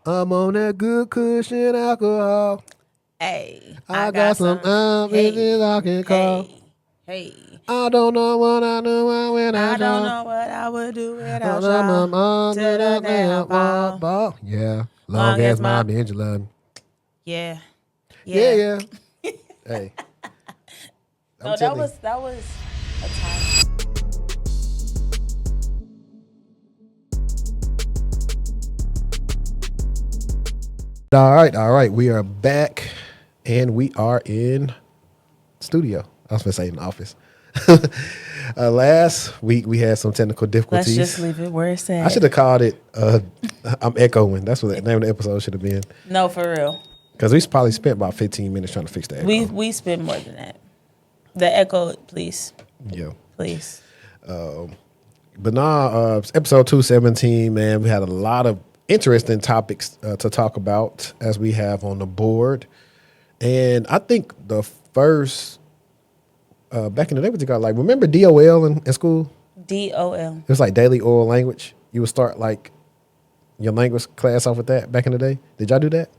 I'm on that good cushion alcohol. Hey, I got some bitches I can call. hey. I don't know what I do when I I don't drop. know what I would do without I'm y'all. on To the the damn damn ball. ball. Yeah, long Long as as my my bitch love me. yeah, Yeah, yeah. yeah. Hey, I'm No, that telling you. was a time. All right. We are back, and we are in studio. I was gonna say in the office. Last week we had some technical Let's just difficulties. leave it where it's I should at. have called it. I'm echoing. That's what the name of the episode should have been. No, for real. Because we probably spent about 15 minutes trying to fix the echo. We spend more than that. The echo, please, Yeah. please. But nah, episode 217, man, we had a lot of interesting topics to talk about as we have on the board. And I think the first, back in the day, what you got, like, remember DOL in school? DOL. It was like daily oral language. You would start like your language class off with that back in the day. Did y'all do that?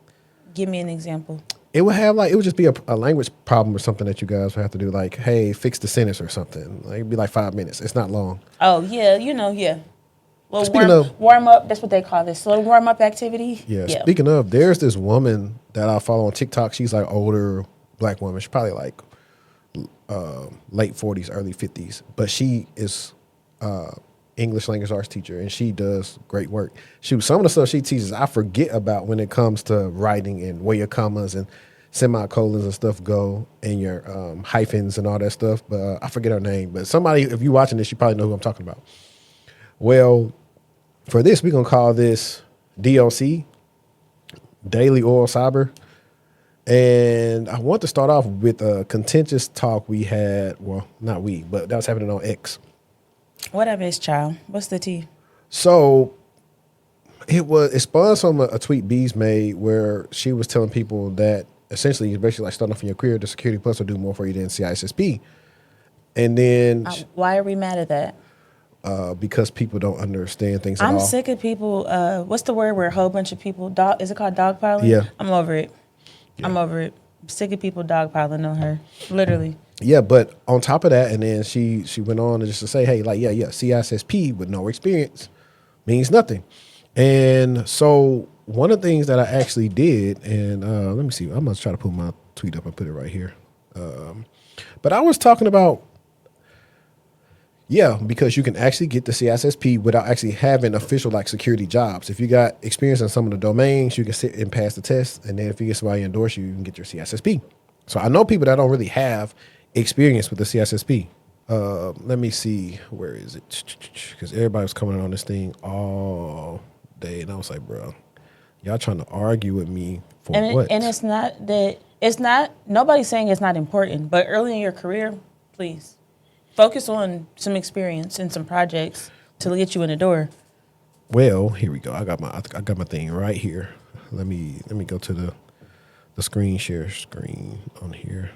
Give me an example. It would have like, it would just be a language problem or something that you guys would have to do. Like, hey, fix the sentence or something. Like, it'd be like 5 minutes. It's not long. Oh yeah, yeah. Little Speaking of, warm up. That's what they call this. Little warm up activity. yeah, Yeah. speaking of, there's this woman that I follow on TikTok. She's like older black woman. She's probably like late 40s, early 50s. But she is English language arts teacher, and she does great work. Some of the stuff she teaches, I forget about when it comes to writing and where your commas and semicolons and stuff go, and your hyphens and all that stuff. But I forget her name. But somebody, if you're watching this, you probably know who I'm talking about. Well, for this, we're going to call this DOC, Daily Oral Cyber. And I want to start off with a contentious talk we had. Well, not we, but that was happening on X. What I miss, child? What's the T? So it spawned from a tweet Bees made where she was telling people that essentially it's basically like starting off in your career, the Security Plus will do more for you than CISSP. And then Why are we mad at that? because people don't understand things at I'm all. sick of people. What's the word where a whole bunch of people is it called dogpiling? Yeah. I'm over it. Yeah. I'm over it. I'm sick of people dogpiling on her. Literally. Yeah, but on top of that, and then she went on to just to say, hey, like, yeah, CISSP with no experience means nothing. And so one of the things that I actually did, and let me see, I'm going to try to pull my tweet up and put it right here. But I was talking about, yeah, because you can actually get the CISSP without actually having official like security jobs. If you got experience in some of the domains, you can sit and pass the test. And then if you get somebody endorse you, you can get your CISSP. So I know people that don't really have experience with the CISSP. Let me see, where is it? Because everybody was coming on this thing all day, and I was like, bro, y'all trying to argue with me for what? And it's not that nobody's saying it's not important, but early in your career, please focus on some experience and some projects to get you in the door. Well, here we go. I got my thing right here. Let me go to the screen share screen on here.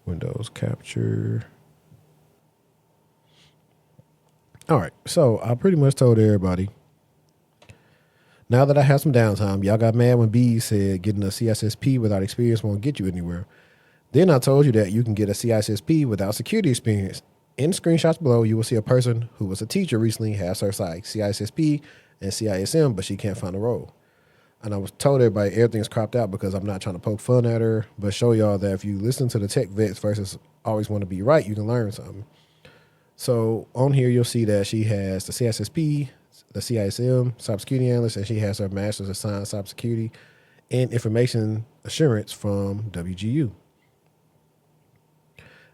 Windows capture. All right, so I pretty much told everybody. Now that I have some downtime, y'all got mad when B said getting a CISSP without experience won't get you anywhere. Then I told you that you can get a CISSP without security experience. In screenshots below, you will see a person who was a teacher recently has her like CISSP and CISM, but she can't find a role. And I was told everybody everything's cropped out because I'm not trying to poke fun at her, but show y'all that if you listen to the tech vets versus always want to be right, you can learn something. So on here, you'll see that she has the CISSP, the CISM, cybersecurity analyst, and she has her master's of science, cybersecurity, and information assurance from WGU.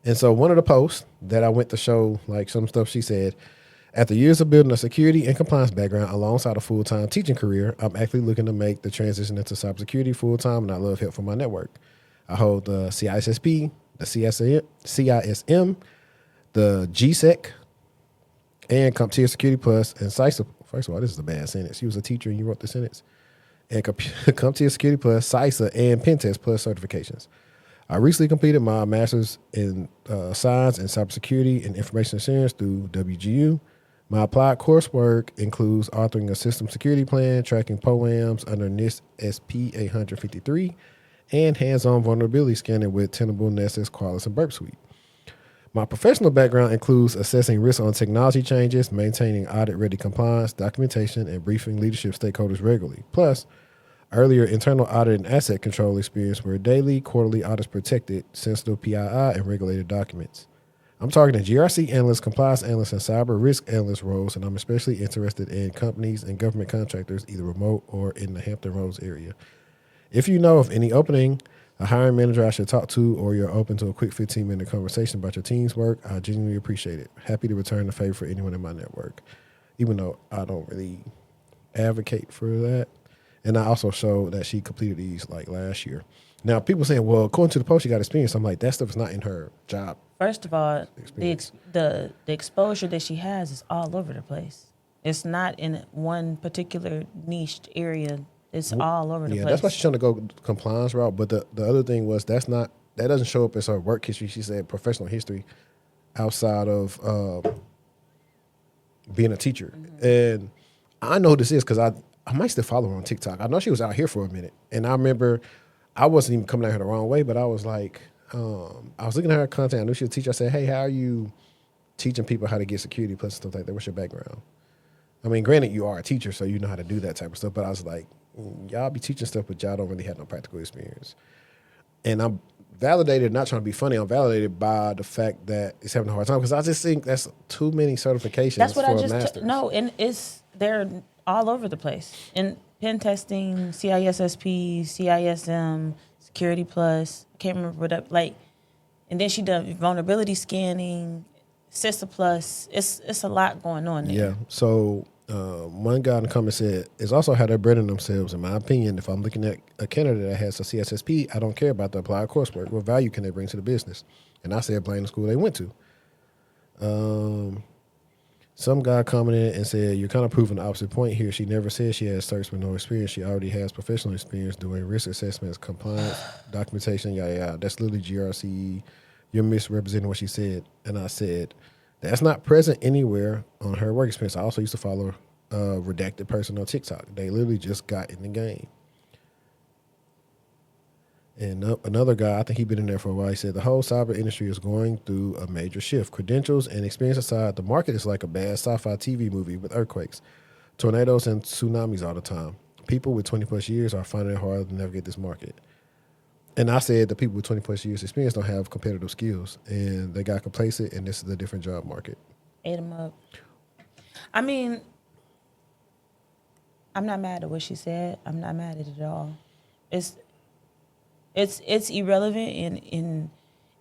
And so one of the posts that I went to show, like some stuff she said, after years of building a security and compliance background alongside a full-time teaching career, I'm actually looking to make the transition into cybersecurity full-time, and I love help from my network. I hold the CISSP, the CISM, the GSEC, and CompTIA Security Plus, and CISA. First of all, this is a bad sentence. You was a teacher and you wrote the sentence. And CompTIA Security Plus, CISA, and Pentest Plus certifications. I recently completed my master's in science and cybersecurity and information assurance through WGU. My applied coursework includes authoring a system security plan, tracking POAMs under NIST SP 853, and hands-on vulnerability scanning with Tenable, Nessus, Qualys, and Burp Suite. My professional background includes assessing risk on technology changes, maintaining audit-ready compliance, documentation, and briefing leadership stakeholders regularly. Plus, earlier internal audit and asset control experience where daily, quarterly audits protected sensitive PII and regulated documents. I'm targeting GRC analysts, compliance analysts, and cyber risk analyst roles, and I'm especially interested in companies and government contractors, either remote or in the Hampton Roads area. If you know of any opening, a hiring manager I should talk to, or you're open to a quick 15-minute conversation about your team's work, I genuinely appreciate it. Happy to return the favor for anyone in my network, even though I don't really advocate for that. And I also showed that she completed these like last year. Now, people saying, well, according to the post, she got experience. I'm like, that stuff is not in her job. First of all, the exposure that she has is all over the place. It's not in one particular niched area. It's all over the place. Yeah, that's why she's trying to go compliance route. But the other thing was that doesn't show up as her work history. She said professional history outside of being a teacher. Mm-hmm. And I know who this is because I might still follow her on TikTok. I know she was out here for a minute. And I remember I wasn't even coming at her the wrong way, but I was like, I was looking at her content. I knew she was a teacher. I said, hey, how are you teaching people how to get security plus stuff like that? What's your background? I mean, granted, you are a teacher, so you know how to do that type of stuff. But I was like, y'all be teaching stuff, but y'all don't really have no practical experience. And I'm validated, not trying to be funny, I'm validated by the fact that it's having a hard time because I just think that's too many certifications that's what for I just a master's. No, and they're all over the place. In pen testing, CISSP, CISM, Security Plus, I can't remember what up, like, and then she done vulnerability scanning, CISSP Plus. It's a lot going on there. Yeah. So one guy in the comments said, it's also how they're branding themselves. In my opinion, if I'm looking at a candidate that has a CSSP, I don't care about the applied coursework. What value can they bring to the business? And I said, blame the school they went to. Some guy commented and said, you're kind of proving the opposite point here. She never said she has certs with no experience. She already has professional experience doing risk assessments, compliance, documentation, yada. That's literally GRC. You're misrepresenting what she said. And I said, that's not present anywhere on her work experience. I also used to follow a redacted person on TikTok. They literally just got in the game. And another guy, I think he'd been in there for a while, he said, the whole cyber industry is going through a major shift. Credentials and experience aside, the market is like a bad sci-fi TV movie with earthquakes, tornadoes, and tsunamis all the time. People with 20 plus years are finding it hard to navigate this market. And I said the people with 20 plus years experience don't have competitive skills, and they got complacent, and this is a different job market. Ate them up. I mean, I'm not mad at what she said. I'm not mad at it at all. It's irrelevant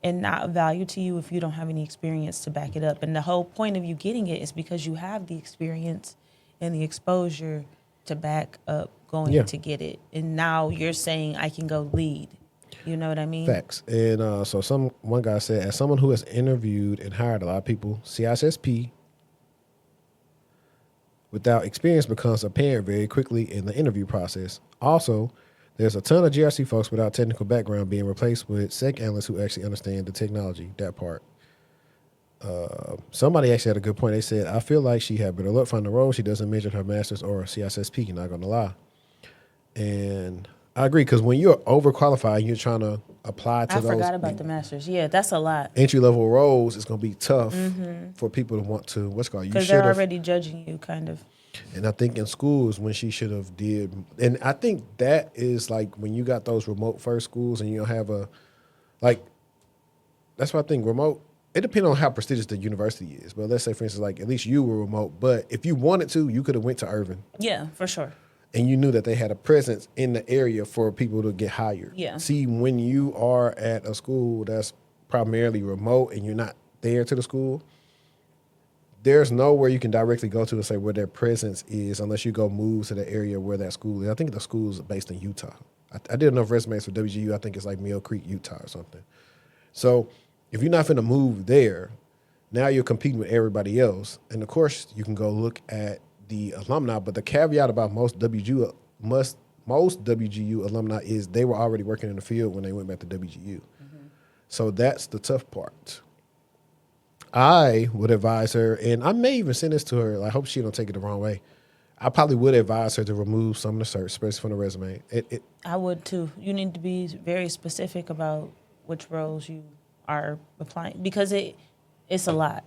and not of value to you if you don't have any experience to back it up. And the whole point of you getting it is because you have the experience and the exposure to back up going to get it. And now you're saying I can go lead. You know what I mean? Facts. And one guy said, as someone who has interviewed and hired a lot of people, CISSP without experience becomes apparent very quickly in the interview process. Also, there's a ton of GRC folks without technical background being replaced with SEC analysts who actually understand the technology, that part. Somebody actually had a good point. They said, I feel like she had better luck finding a role. She doesn't mention her master's or CISSP, not going to lie. And I agree, because when you're overqualified and you're trying to apply to those... I forgot about the master's. Yeah, that's a lot. Entry-level roles, it's going to be tough for people to want to, because they're already judging you, kind of. And I think in schools, when she should have did... And I think that is like when you got those remote-first schools and you don't have a... Like, that's why I think remote... It depends on how prestigious the university is. But let's say, for instance, like, at least you were remote. But if you wanted to, you could have went to Irvin. Yeah, for sure. And you knew that they had a presence in the area for people to get hired. Yeah. See, when you are at a school that's primarily remote and you're not there to the school, there's nowhere you can directly go to say where their presence is unless you go move to the area where that school is. I think the school is based in Utah. I did enough resumes for WGU. I think it's like Mill Creek, Utah or something. So if you're not finna move there, now you're competing with everybody else. And of course, you can go look at the alumni, but the caveat about most WGU alumni is they were already working in the field when they went back to WGU. Mm-hmm. So that's the tough part. I would advise her, and I may even send this to her. I hope she don't take it the wrong way. I probably would advise her to remove some of the certs, especially from the resume. I would too. You need to be very specific about which roles you are applying because it's a lot.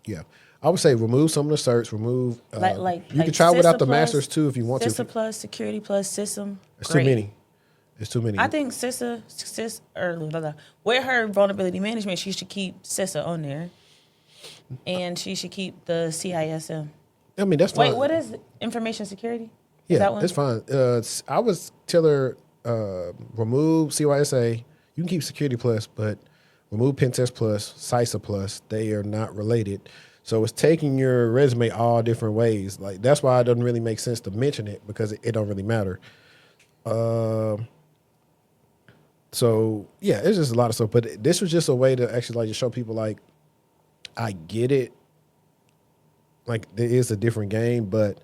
Yeah, I would say remove some of the certs. Remove. You can try CISSA without the plus, masters too if you want CISSA to. plus, security plus, system. It's great. too many. It's too many. I think with her vulnerability management, she should keep CISSA on there, and she should keep the CISM. I mean, that's fine. Wait, what is information security? Yeah, that one? that's fine. I would tell her remove CYSA. You can keep Security Plus, but remove Pentest Plus, CISA Plus. They are not related. So it's taking your resume all different ways. Like that's why it doesn't really make sense to mention it because it don't really matter. So yeah, it's just a lot of stuff. But this was just a way to actually like just show people like I get it. Like there is a different game, but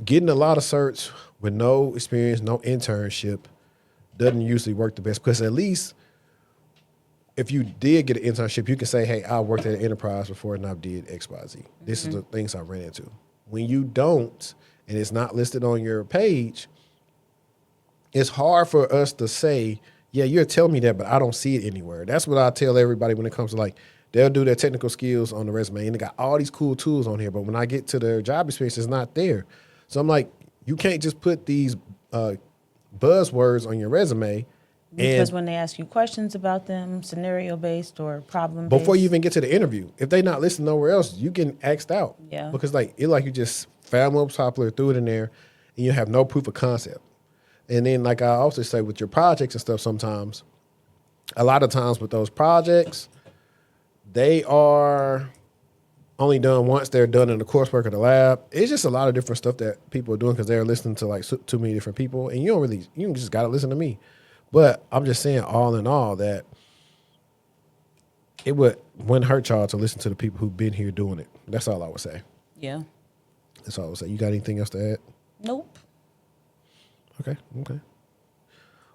getting a lot of certs with no experience, no internship doesn't usually work the best because at least if you did get an internship, you can say, hey, I worked at an enterprise before and I did X, Y, Z. This is the things I ran into. When you don't and it's not listed on your page, it's hard for us to say, yeah, you're telling me that, but I don't see it anywhere. That's what I tell everybody when it comes to like, they'll do their technical skills on the resume and they got all these cool tools on here, but when I get to their job experience, it's not there. So I'm like, you can't just put these buzzwords on your resume. Because when they ask you questions about them, scenario-based or problem-based. Before you even get to the interview, if they not listening nowhere else, you get axed out. Yeah. Because like you just found one popular, threw it in there, and you have no proof of concept. And then like I also say with your projects and stuff sometimes, a lot of times with those projects, they are only done once. They're done in the coursework or the lab. It's just a lot of different stuff that people are doing because they're listening to like too many different people. And you just got to listen to me. But I'm just saying all in all that it wouldn't hurt y'all to listen to the people who've been here doing it. That's all I would say. Yeah. That's all I would say. You got anything else to add? Nope. Okay.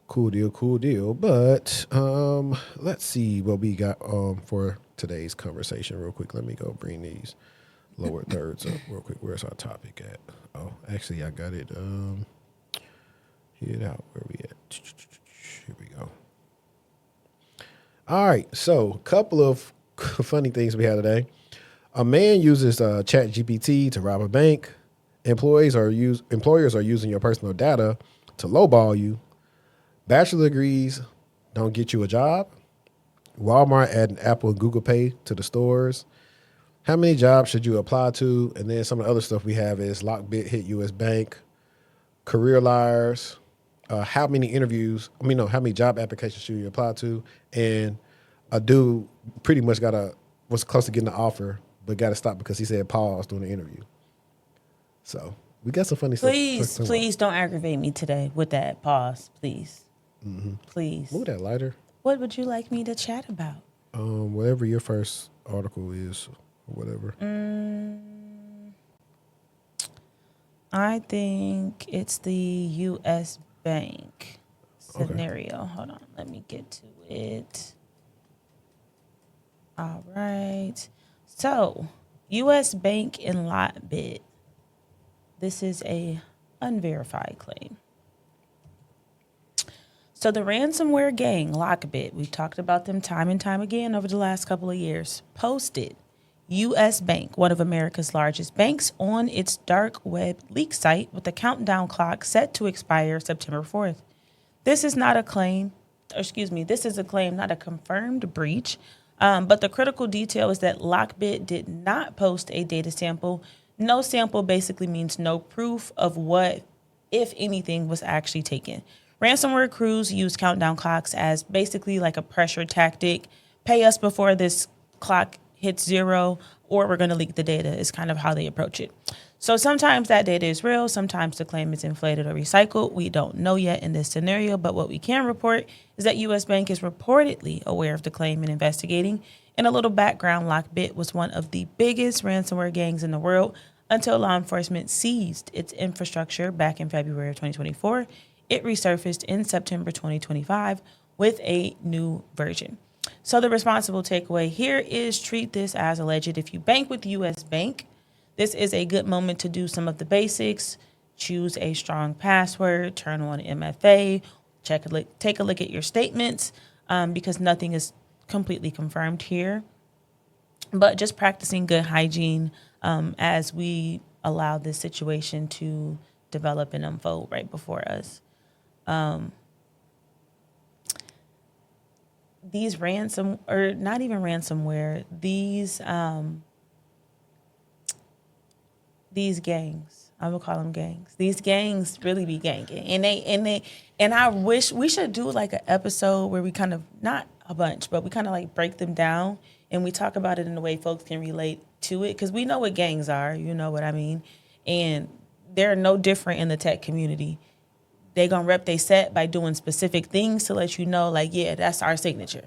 Cool deal. But let's see what we got for today's conversation real quick. Let me go bring these lower thirds up real quick. Where's our topic at? Oh, actually, I got it. Hit out. Where we at? Here we go. All right. So, a couple of funny things we had today. A man uses ChatGPT to rob a bank. Employers are using your personal data to lowball you. Bachelor degrees don't get you a job. Walmart adding Apple and Google Pay to the stores. How many jobs should you apply to? And then some of the other stuff we have is LockBit hit U.S. Bank, Career Liars, how many job applications should you apply to? And a dude pretty much was close to getting an offer, but got to stop because he said pause during the interview. So we got some funny stuff. Please don't aggravate me today with that pause, please. Mm-hmm. Please. Move that lighter. What would you like me to chat about? Whatever your first article is, or whatever. I think it's the U.S. Bank scenario. Okay. Hold on, let me get to it. All right. So, U.S. Bank and LockBit. This is a unverified claim. So the ransomware gang, LockBit, we've talked about them time and time again over the last couple of years, posted U.S. Bank, one of America's largest banks, on its dark web leak site with a countdown clock set to expire September 4th. This is a claim, not a confirmed breach, but the critical detail is that LockBit did not post a data sample. No sample basically means no proof of what, if anything, was actually taken. Ransomware crews use countdown clocks as basically like a pressure tactic. Pay us before this clock hits 0, or we're going to leak the data is kind of how they approach it. So sometimes that data is real. Sometimes the claim is inflated or recycled. We don't know yet in this scenario, but what we can report is that U.S. Bank is reportedly aware of the claim and investigating. And a little background, LockBit was one of the biggest ransomware gangs in the world until law enforcement seized its infrastructure back in February of 2024. It resurfaced in September 2025 with a new version. So the responsible takeaway here is treat this as alleged. If you bank with U.S. Bank, this is a good moment to do some of the basics. Choose a strong password, turn on MFA, take a look at your statements because nothing is completely confirmed here. But just practicing good hygiene as we allow this situation to develop and unfold right before us. These ransom, or not even ransomware, these gangs, I will call them gangs. These gangs really be ganging, and I wish we should do like an episode where we kind of, not a bunch, but we kind of like break them down and we talk about it in a way folks can relate to it, because we know what gangs are, you know what I mean, and they're no different in the tech community. They gonna rep they set by doing specific things to let you know, like, yeah, that's our signature.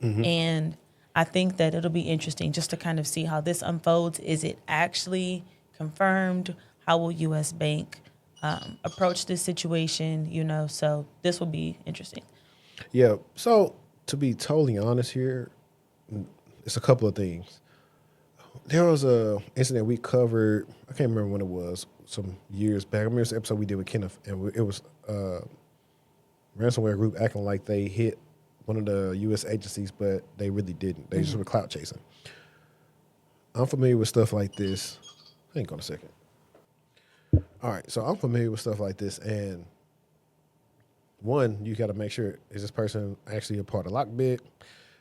And I think that it'll be interesting just to kind of see how this unfolds. Is it actually confirmed? How will U.S. Bank approach this situation? You know, so this will be interesting. Yeah. So to be totally honest here, it's a couple of things. There was a incident we covered. I can't remember when it was. Some years back. I remember this episode we did with Kenneth, and it was ransomware group acting like they hit one of the U.S. agencies, but they really didn't. They just were clout chasing. I'm familiar with stuff like this. Hang on a second. All right, so I'm familiar with stuff like this, and one, you got to make sure, is this person actually a part of LockBit?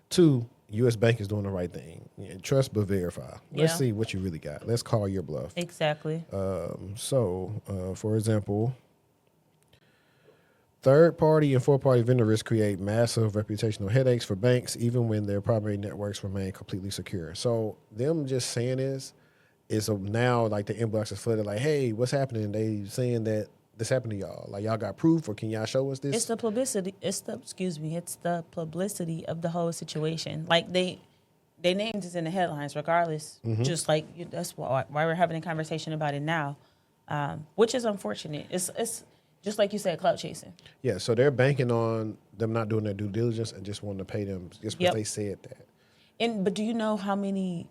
Two, U.S. Bank is doing the right thing. Yeah, trust but verify. Let's see what you really got. Let's call your bluff. Exactly. For example, third-party and fourth-party vendor risks create massive reputational headaches for banks, even when their primary networks remain completely secure. So them just saying this is now like the inbox is flooded. Like, hey, what's happening? They saying that this happened to y'all. Like, y'all got proof, or can y'all show us this? It's the publicity. It's the publicity of the whole situation. Like they named this in the headlines, regardless. Just like that's why we're having a conversation about it now, which is unfortunate. It's just like you said, clout chasing. Yeah, so they're banking on them not doing their due diligence and just wanting to pay them just because they said that. But do you know how many?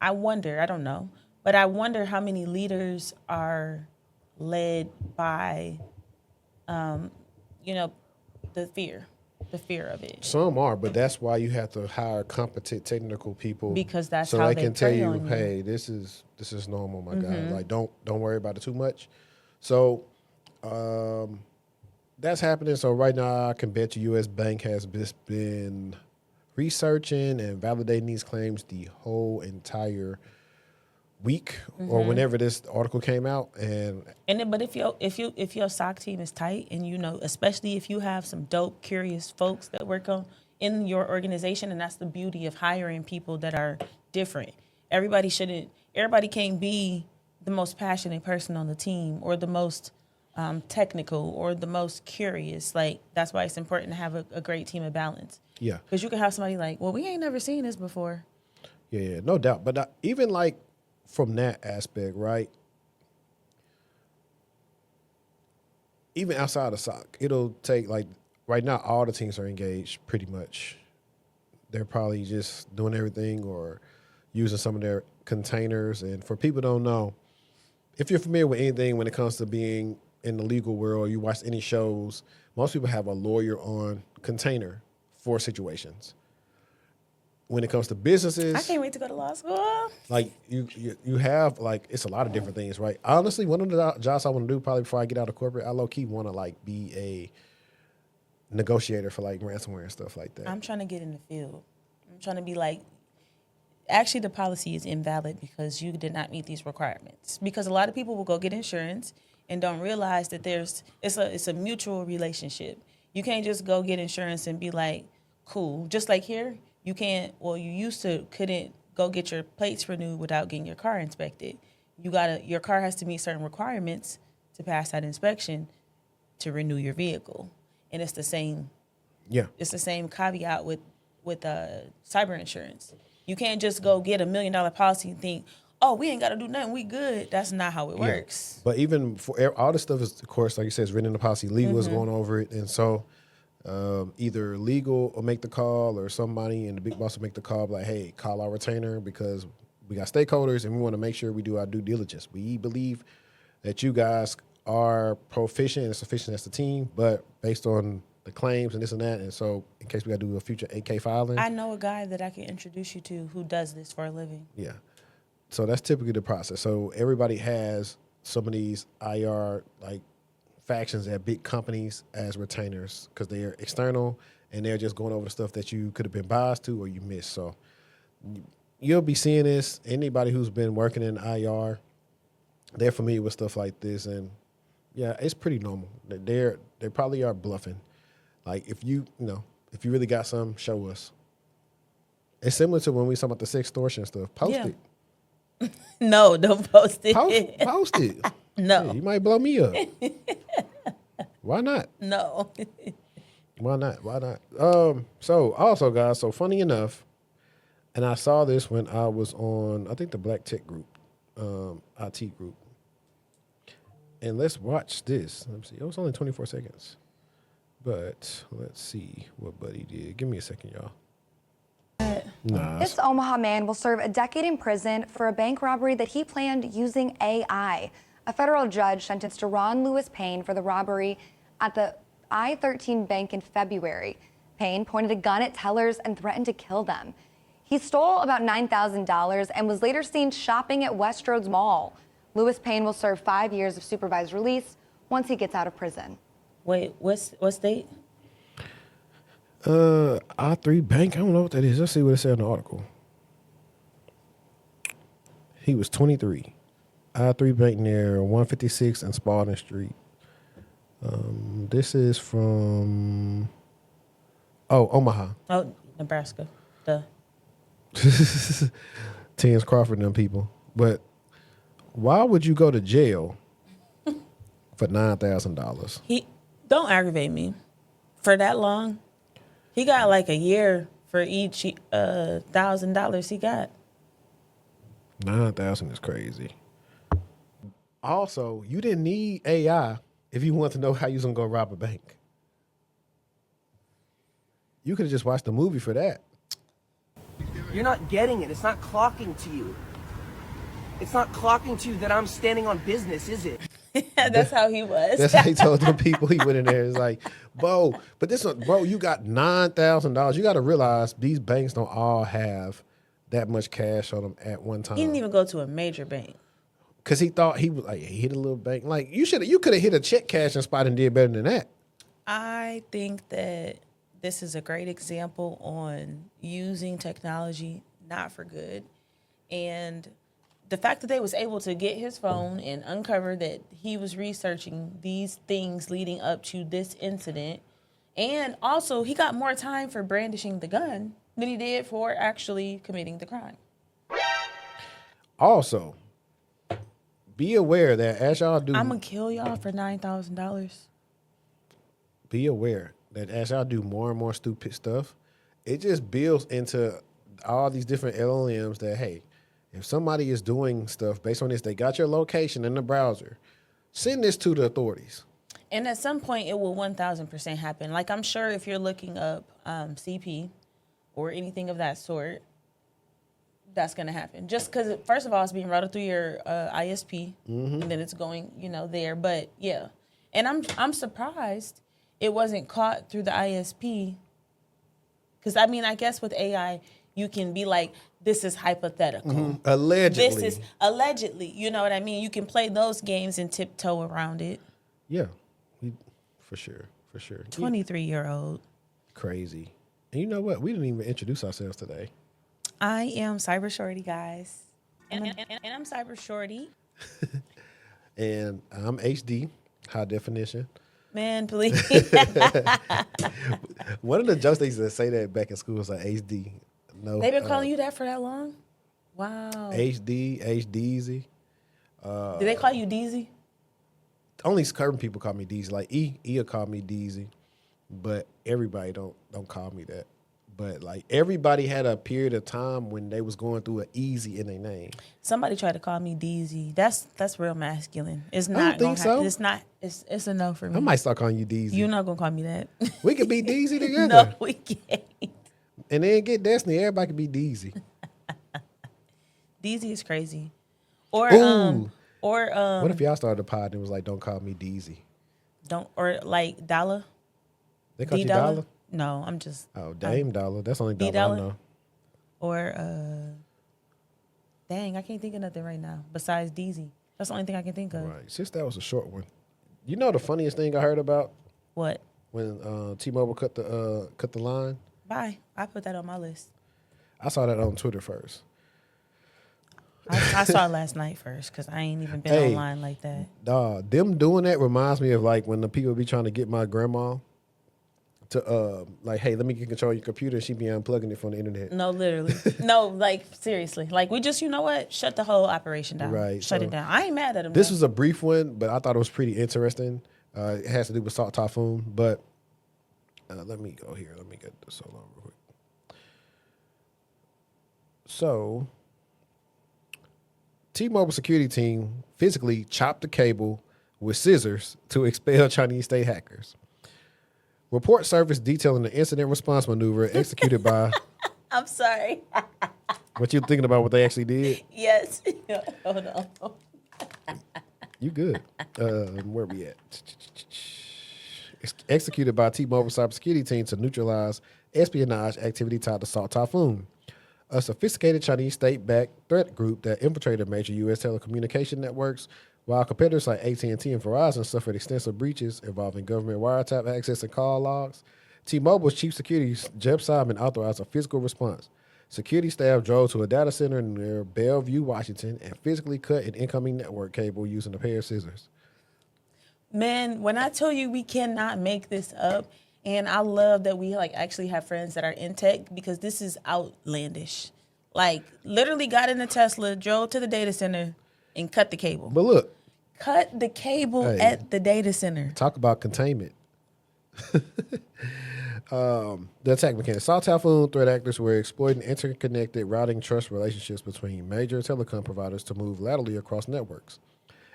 I wonder. I don't know, but I wonder how many leaders are led by, the fear of it. Some are, but that's why you have to hire competent technical people, because that's so how they they can tell prey you, on you. hey, this is normal, my guy. Like, don't worry about it too much. So that's happening. So right now, I can bet you U.S. Bank has just been researching and validating these claims the whole entire week or whenever this article came out. But if your SOC team is tight, and especially if you have some dope, curious folks that work in your organization, and that's the beauty of hiring people that are different. Everybody can't be the most passionate person on the team, or the most technical, or the most curious. Like, that's why it's important to have a great team of balance. Yeah, because you can have somebody like, well, we ain't never seen this before. Yeah, no doubt. But even like from that aspect, right? Even outside of SOC, it'll take, like, right now, all the teams are engaged pretty much. They're probably just doing everything or using some of their containers. And for people who don't know, if you're familiar with anything when it comes to being in the legal world, you watch any shows, most people have a lawyer on container for situations. When it comes to businesses, I can't wait to go to law school. like you have, like, it's a lot of different things, right? Honestly, one of the jobs I want to do probably before I get out of corporate, I low key want to like be a negotiator for like ransomware and stuff like that. I'm trying to get in the field. I'm trying to be like, actually the policy is invalid because you did not meet these requirements. Because a lot of people will go get insurance and don't realize that it's a mutual relationship. You can't just go get insurance and be like, cool. Just like here, you couldn't go get your plates renewed without getting your car inspected. Your car has to meet certain requirements to pass that inspection to renew your vehicle. And it's the same. Yeah. It's the same caveat with cyber insurance. You can't just go get $1 million policy and think, oh, we ain't got to do nothing, we good. That's not how it works. But even for all this stuff is, of course, like you said, it's written in the policy. Legal is going over it. And so Either legal will make the call or somebody in the big boss will make the call like, hey, call our retainer because we got stakeholders and we want to make sure we do our due diligence. We believe that you guys are proficient and sufficient as a team, but based on the claims and this and that, and so in case we got to do a future 8K filing. I know a guy that I can introduce you to who does this for a living. Yeah. So that's typically the process. So everybody has some of these IR like factions at big companies as retainers because they're external and they're just going over the stuff that you could have been biased to or you missed. So you'll be seeing this. Anybody who's been working in IR, they're familiar with stuff like this, and yeah, it's pretty normal. They probably are bluffing. Like if you if you really got some, show us. It's similar to when we talk about the sextortion stuff. Post it. No, don't post it. Post it. No. Yeah, you might blow me up. Why not? No. Why not? So also, guys, so funny enough, and I saw this when I was on, I think the Black Tech group, IT group. And let's watch this. Let me see. It was only 24 seconds. But let's see what Buddy did. Give me a second, y'all. This Omaha man will serve a decade in prison for a bank robbery that he planned using AI. A federal judge sentenced Ron Lewis Payne for the robbery at the I-13 bank in February. Payne pointed a gun at tellers and threatened to kill them. He stole about $9,000 and was later seen shopping at Westroads Mall. Lewis Payne will serve 5 years of supervised release once he gets out of prison. Wait, what state? I3 Bank. I don't know what that is. Let's see what it said in the article. He was 23. I3 Bank near 156 and Spalding Street. This is from Omaha. Oh, Nebraska. Duh. Terrence Crawford and them people. But why would you go to jail for $9,000? He don't aggravate me. For that long, he got like a year for each $1,000 he got. 9,000 is crazy. Also, you didn't need AI if you want to know how you was gonna go rob a bank. You could have just watched the movie for that. You're not getting it. It's not clocking to you. It's not clocking to you that I'm standing on business, is it? That's how he was. That's how he told the people he went in there. It's like, bro, but this one, bro, you got $9,000. You got to realize these banks don't all have that much cash on them at one time. He didn't even go to a major bank. Because he thought he was like, he hit a little bank. Like, you could have hit a check cashing spot and did better than that. I think that this is a great example on using technology not for good. And the fact that they was able to get his phone and uncover that he was researching these things leading up to this incident. And also, he got more time for brandishing the gun than he did for actually committing the crime. Also, be aware that as y'all do... I'm going to kill y'all for $9,000. Be aware that as y'all do more and more stupid stuff, it just builds into all these different LLMs that, hey, if somebody is doing stuff based on this, they got your location in the browser, send this to the authorities. And at some point, it will 1,000% happen. Like, I'm sure if you're looking up CP or anything of that sort, that's going to happen. Just because, first of all, it's being routed through your ISP, and then it's going, there. But, yeah. And I'm surprised it wasn't caught through the ISP. Because, I mean, I guess with AI, you can be like, this is hypothetical. Mm-hmm. Allegedly. This is allegedly. You know what I mean? You can play those games and tiptoe around it. Yeah, for sure. 23-year-old. Crazy. And you know what? We didn't even introduce ourselves today. I am CyberShortieee, guys. And I'm CyberShortieee. And I'm HD, high definition. Man, please. One of the jokes they used to say that back in school was like HD. No, They've been calling you that for that long? Wow. HD, HDeasy. Did they call you Deezy? Only certain people call me Deezy. Like E will call me Deezy, but everybody don't call me that. But like everybody had a period of time when they was going through an easy in their name. Somebody tried to call me Deezy. That's real masculine. It's don't not think gonna happen. so. It's not. It's a no for me. I might start calling you Deezy. You're not gonna call me that. We could be Deezy together. No, we can't. And then get Destiny. Everybody could be Deezy. Deezy is crazy. Or Ooh. or What if y'all started a pod and it was like, don't call me Deezy? don't, or like Dollar. They call you D-Dollar? Dollar? No, I'm just. Oh, Dame Dollar. That's the only D Dollar I Dollar? know. Or dang, I can't think of nothing right now besides Deezy. That's the only thing I can think of. Right. Since that was a short one. You know the funniest thing I heard about What? when T-Mobile cut the line? Bye. I put that on my list. I saw that on Twitter first. I saw it last night first because I ain't even been Hey. online like that. Dog, them doing that reminds me of like when the people be trying to get my grandma to like, hey, let me get control of your computer, and she be unplugging it from the internet. No, literally. No, like seriously. Like we just, you know what? Shut the whole operation down. Right, Shut so it down. I ain't mad at him. This though. was a brief one, but I thought it was pretty interesting. It has to do with Salt Typhoon, but let me go here. Let me get this hold on real quick. So, T-Mobile security team physically chopped the cable with scissors to expel Chinese state hackers. Report surfaced detailing the incident response maneuver executed by. I'm sorry. What you thinking about? What they actually did? Yes. Hold on. You good? Where we at? It's executed by T-Mobile cybersecurity team to neutralize espionage activity tied to Salt Typhoon, a sophisticated Chinese state-backed threat group that infiltrated major U.S. telecommunication networks, while competitors like AT&T and Verizon suffered extensive breaches involving government wiretap access and call logs. T-Mobile's chief security, Jeb Simon, authorized a physical response. Security staff drove to a data center near Bellevue, Washington, and physically cut an incoming network cable using a pair of scissors. Man, when I tell you we cannot make this up, and I love that we like actually have friends that are in tech because this is outlandish. Like literally got in a Tesla, drove to the data center, and cut the cable. But look, Cut the cable Hey. at the data center. talk about containment. The attack mechanics. Salt Typhoon threat actors were exploiting interconnected routing trust relationships between major telecom providers to move laterally across networks.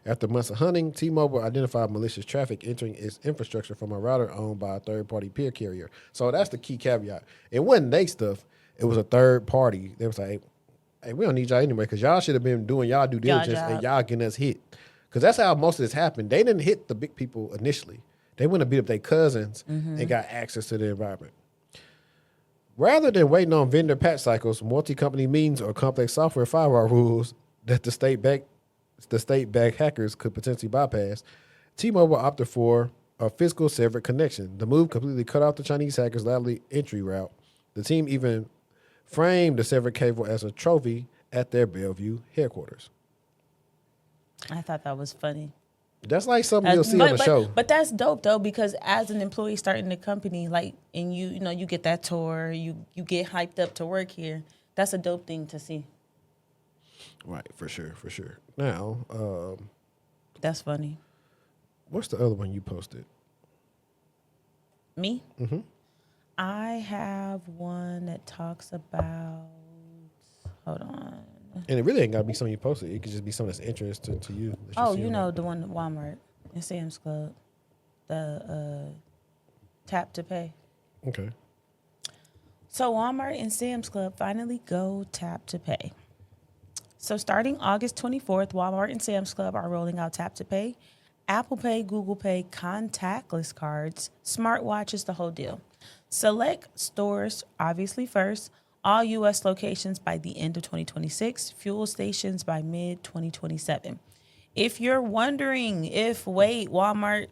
After months of hunting, T-Mobile identified malicious traffic entering its infrastructure from a router owned by a third-party peer carrier. So that's the key caveat. It wasn't they stuff. It was a third party. They was like, hey, we don't need y'all anyway because y'all should have been doing y'all due diligence and y'all getting us hit. Because that's how most of this happened. They didn't hit the big people initially. They went to beat up their cousins and got access to the environment. Rather than waiting on vendor patch cycles, multi-company meetings, or complex software firewall rules that the state-backed hackers could potentially bypass, T-Mobile opted for a physical severed connection. The move completely cut off the Chinese hackers' lateral entry route. The team even framed the severed cable as a trophy at their Bellevue headquarters. I thought that was funny. That's like something you'll see on the show. But that's dope though, because as an employee starting the company, like, and you know, you get that tour, you get hyped up to work here. That's a dope thing to see. Right, for sure. Now, That's funny. what's the other one you posted? Me? Mm-hmm. I have one that talks about. Hold on. And it really ain't got to be something you posted. It could just be something that's interesting to you. Oh, you know the one at Walmart and Sam's Club, the tap to pay. Okay. So Walmart and Sam's Club finally go tap to pay. So starting August 24th, Walmart and Sam's Club are rolling out tap to pay, Apple Pay, Google Pay, contactless cards, smartwatches, the whole deal. Select stores, obviously first, all U.S. locations by the end of 2026, fuel stations by mid-2027. If you're wondering if, Walmart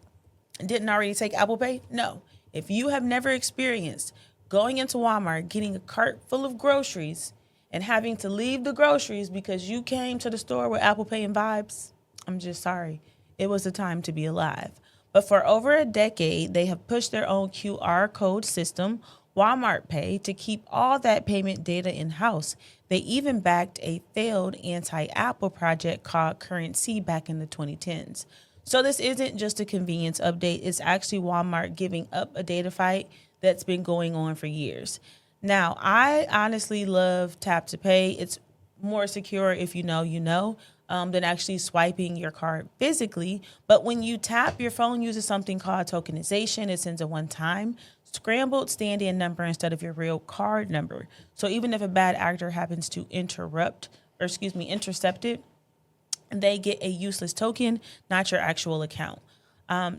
didn't already take Apple Pay? No. If you have never experienced going into Walmart, getting a cart full of groceries, and having to leave the groceries because you came to the store with Apple Pay and vibes, I'm just sorry. It was a time to be alive. But for over a decade, they have pushed their own QR code system, Walmart Pay, to keep all that payment data in-house. They even backed a failed anti-Apple project called Currency back in the 2010s. So this isn't just a convenience update. It's actually Walmart giving up a data fight that's been going on for years. Now, I honestly love tap to pay. It's more secure if you know, than actually swiping your card physically. But when you tap, your phone uses something called tokenization. It sends a one-time scrambled stand-in number instead of your real card number. So even if a bad actor happens to intercept it, they get a useless token, not your actual account.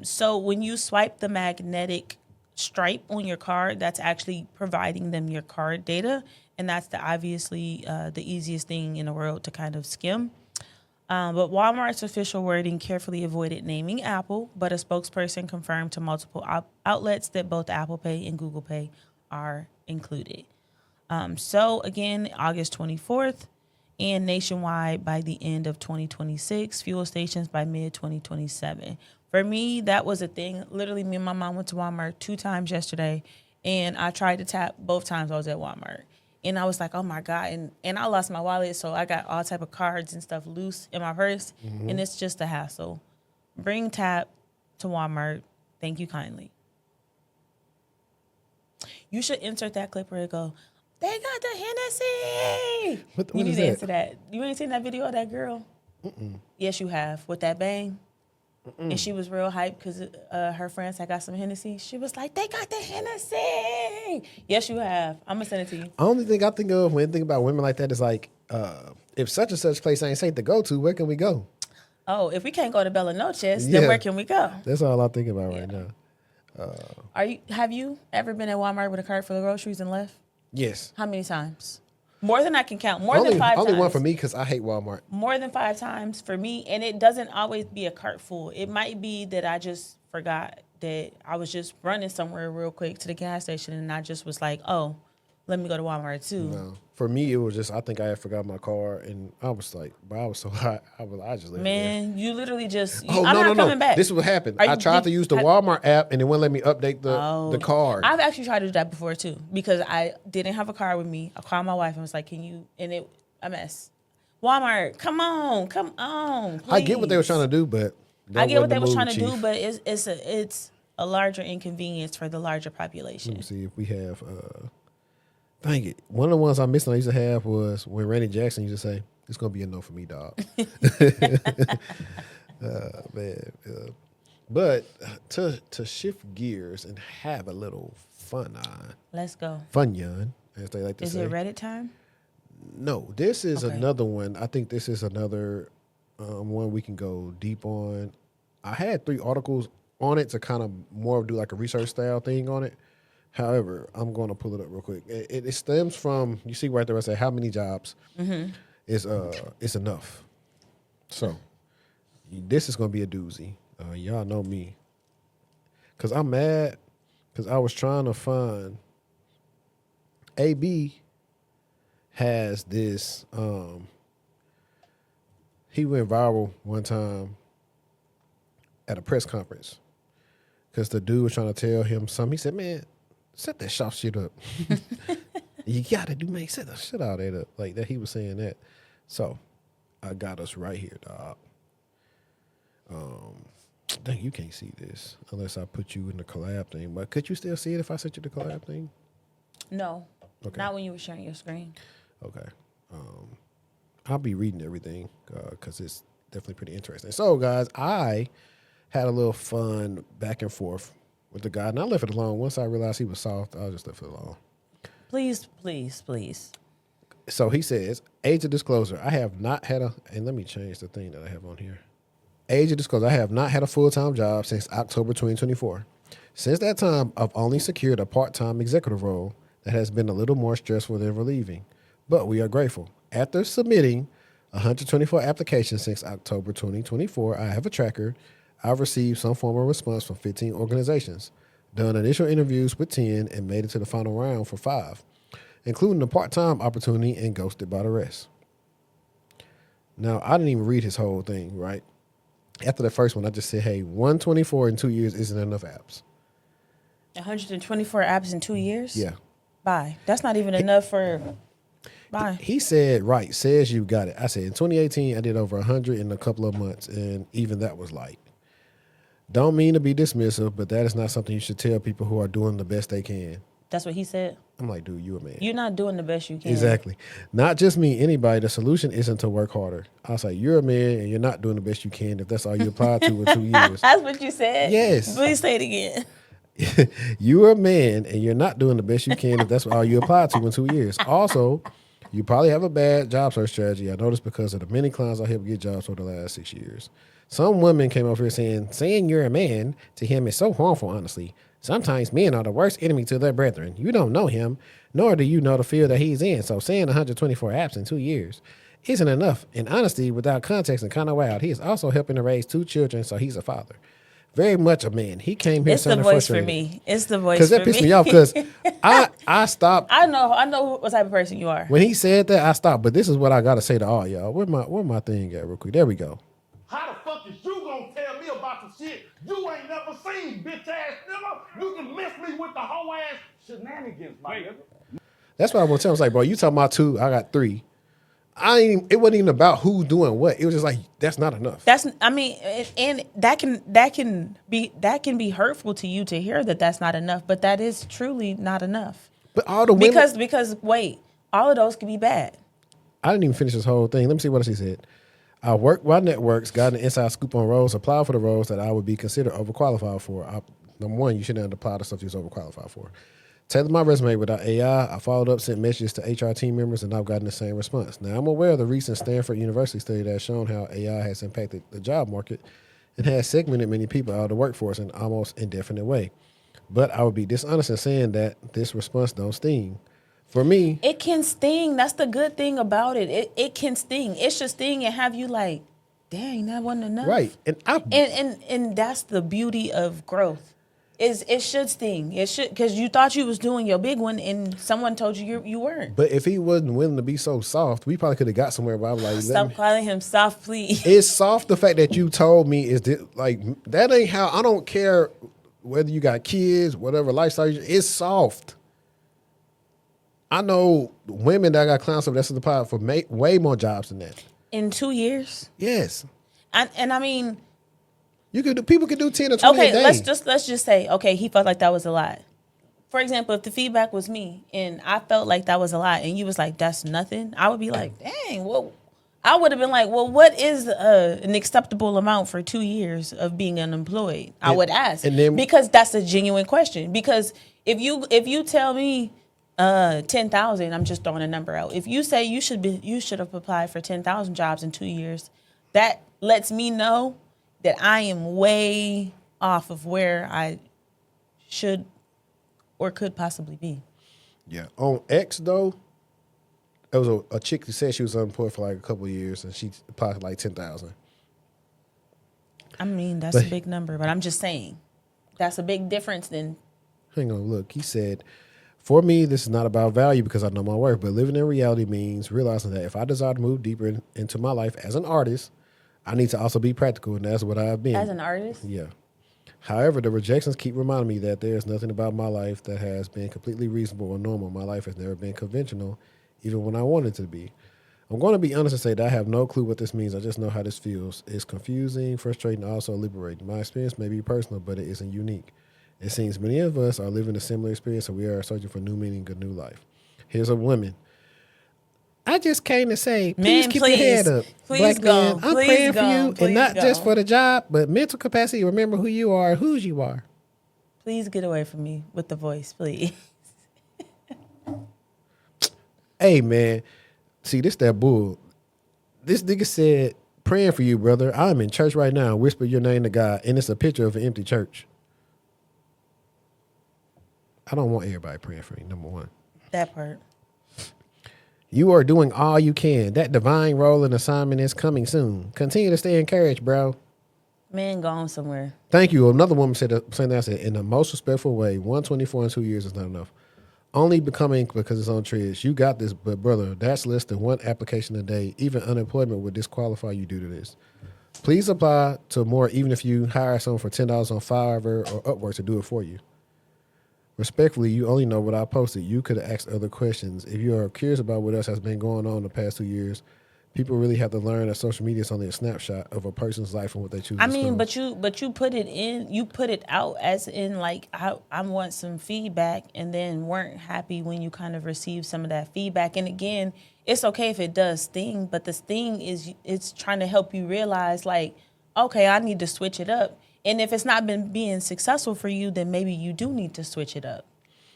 So when you swipe the magnetic stripe on your card, that's actually providing them your card data. And that's obviously the easiest thing in the world to kind of skim. But Walmart's official wording carefully avoided naming Apple, but a spokesperson confirmed to multiple outlets that both Apple Pay and Google Pay are included. So again, August 24th and nationwide by the end of 2026, fuel stations by mid-2027. For me, that was a thing. Literally, me and my mom went to Walmart 2 times yesterday, and I tried to tap both times I was at Walmart. And I was like, oh, my God. And I lost my wallet, so I got all type of cards and stuff loose in my purse, and it's just a hassle. Bring tap to Walmart. Thank you kindly. You should insert that clip where it go, they got the Hennessy. What You need is to that? answer that. You ain't seen that video of that girl? Yes, you have. With that bang. And she was real hyped because her friends had got some Hennessy. She was like, they got the Hennessy. Yes, you have. I'm going to send it to you. Only thing I think of when I think about women like that is like, if such and such place ain't safe to go to, where can we go? Oh, if we can't go to Bella Noches, Yeah. then where can we go? That's all I'm thinking about right now. Have you ever been at Walmart with a cart full of groceries and left? Yes. How many times? More than I can count. More than 5 times. Only one for me because I hate Walmart. More than 5 times for me. And it doesn't always be a cart full. It might be that I just forgot that I was just running somewhere real quick to the gas station and I just was like, oh, let me go to Walmart too. No. For me, it was just, I think I had forgot my car and I was like, but I was so hot. I just left it there. Man, you literally just, Oh, I'm not no. coming back. This is what happened. Are you- I tried to use the Walmart app and it wouldn't let me update the card. I've actually tried to do that before too because I didn't have a car with me. I called my wife and was like, can you, and it, a mess. Walmart, come on, please. I get what they were trying to do, but I get what they were were trying to do, but it's a larger inconvenience for the larger population. Let me see if we have, dang it. One of the ones I missed I used to have was when Randy Jackson used to say, it's going to be a no for me, dog. Man. But to shift gears and have a little fun Let's go. as they like to Is say. it Reddit time? No, this is Okay. another one. I think this is another one we can go deep on. I had 3 articles on it to kind of more do like a research style thing on it. However, I'm going to pull it up real quick. It stems from, you see right there, I say how many jobs is enough. So this is going to be a doozy. Y'all know me. Because I'm mad because I was trying to find AB has this, he went viral one time at a press conference because the dude was trying to tell him something. He said, man, set that shop shit up. You got to do, man, set that shit out there up. Like that, he was saying that. So I got us right here, dog. Dang, you can't see this unless I put you in the collab thing. But could you still see it if I sent you the collab thing? No. Okay. Not when you were sharing your screen. Okay. I'll be reading everything because it's definitely pretty interesting. So, guys, I had a little fun back and forth with the guy, and I left it alone. Once I realized he was soft, I just left it alone. Please, please, please. So he says, age of disclosure, I have not had and let me change the thing that I have on here. Age of disclosure, I have not had a full-time job since October 2024. Since that time, I've only secured a part-time executive role that has been a little more stressful than relieving. But we are grateful. After submitting 124 applications since October 2024, I have a tracker. I've received some form of response from 15 organizations, done initial interviews with 10, and made it to the final round for 5, including a part-time opportunity and ghosted by the rest. Now, I didn't even read his whole thing, right? After the first one, I just said, hey, 124 in 2 years isn't enough apps. 124 apps in 2 years? Yeah. Bye. That's not even enough for... Bye. He said, right, says you got it. I said, in 2018, I did over 100 in a couple of months, and even that was light. Don't mean to be dismissive, but that is not something you should tell people who are doing the best they can. That's what he said? I'm like, dude, you a man. You're not doing the best you can. Exactly. Not just me, anybody. The solution isn't to work harder. I was like, you're a man and you're not doing the best you can if that's all you apply to in 2 years. That's what you said? Yes. Please say it again. You're a man and you're not doing the best you can if that's all you apply to in 2 years. Also, you probably have a bad job search strategy. I noticed because of the many clients I helped get jobs for the last 6 years. Some women came over here saying you're a man to him is so harmful, honestly. Sometimes men are the worst enemy to their brethren. You don't know him, nor do you know the field that he's in. So saying 124 apps in 2 years isn't enough. In honesty, without context and kind of wild, he is also helping to raise 2 children, so he's a father. Very much a man. He came here It's the sounding voice for frustrated. me. It's the voice Because for that pissed me. me off because I stopped. I know what type of person you are. When he said that, I stopped. But this is what I got to say to all y'all. Where my thing at real quick? There we go. How the fuck is you gonna tell me about the shit you ain't never seen, bitch ass nigga? You can miss me with the whole ass shenanigans, my nigga. That's what I want to tell him. I was like, bro, you talking about 2, I got 3. It wasn't even about who's doing what. It was just like, that's not enough. And that can be hurtful to you to hear that that's not enough, but that is truly not enough. But all the women, Because wait, all of those could be bad. I didn't even finish this whole thing. Let me see what else he said. I worked my networks, got an inside scoop on roles, applied for the roles that I would be considered overqualified for. Number one, you shouldn't have applied to stuff you was overqualified for. Tailored my resume without AI. I followed up, sent messages to HR team members, and I've gotten the same response. Now, I'm aware of the recent Stanford University study that has shown how AI has impacted the job market and has segmented many people out of the workforce in almost indefinite way. But I would be dishonest in saying that this response don't sting. For me, It can sting. That's the good thing about it. It can sting. It should sting and have you like, dang, that wasn't enough. right. And that's the beauty of growth. It should sting. It should, because you thought you was doing your big one and someone told you you weren't. But if he wasn't willing to be so soft, we probably could have got somewhere. But I was like, Stop calling him soft, please. it's soft. The fact that you told me is like that ain't how. I don't care whether you got kids, whatever lifestyle. It's soft. I know women that got clients that's applied for way more jobs than that. In 2 years, Yes, and I mean, people can do 10 or 20 a okay, day. let's just say, okay, he felt like that was a lot. For example, if the feedback was me and I felt like that was a lot, and you was like, that's nothing, I would be like, dang, well, I would have been like, well, what is an acceptable amount for 2 years of being unemployed? I would ask, and then, because that's a genuine question. Because if you tell me 10,000, I'm just throwing a number out. If you say you should have applied for 10,000 jobs in 2 years, that lets me know that I am way off of where I should or could possibly be. yeah. On X though, there was a chick who said she was unemployed for like a couple of years and she applied for like 10,000. I mean, that's a big number, but I'm just saying that's a big difference than. Hang on, look. He said, for me, this is not about value because I know my worth, but living in reality means realizing that if I desire to move deeper into my life as an artist, I need to also be practical, and that's what I've been. As an artist? Yeah. However, the rejections keep reminding me that there's nothing about my life that has been completely reasonable or normal. My life has never been conventional, even when I wanted it to be. I'm going to be honest and say that I have no clue what this means. I just know how this feels. It's confusing, frustrating, also liberating. My experience may be personal, but it isn't unique. It seems many of us are living a similar experience, and we are searching for new meaning, a new life. Here's a woman. I just came to say, please keep your head up. Please Black go. man, I'm Please praying go. for you, Please and not go. just for the job, but mental capacity. Remember who you are, whose you are. Please get away from me with the voice, please. Hey, man. See, this that bull. This nigga said, praying for you, brother. I'm in church right now. Whisper your name to God, and it's a picture of an empty church. I don't want everybody praying for me, number one. That part. You are doing all you can. That divine role and assignment is coming soon. Continue to stay encouraged, bro. Man gone somewhere. Thank you. Another woman said the same thing I said. In the most respectful way, 124 in 2 years is not enough. Only becoming because it's on trees. You got this, but brother, that's less than one application a day. Even unemployment would disqualify you due to this. Please apply to more, even if you hire someone for $10 on Fiverr or Upwork to do it for you. Respectfully, you only know what I posted. You could have asked other questions. If you are curious about what else has been going on the past 2 years, People really have to learn that social media is only a snapshot of a person's life and what they choose. I to mean, disclose. but you put it in, you put it out as in like I want some feedback, and then weren't happy when you kind of received some of that feedback. And again, it's okay if it does sting, but the sting is it's trying to help you realize like, okay, I need to switch it up. And if it's not been being successful for you, then maybe you do need to switch it up.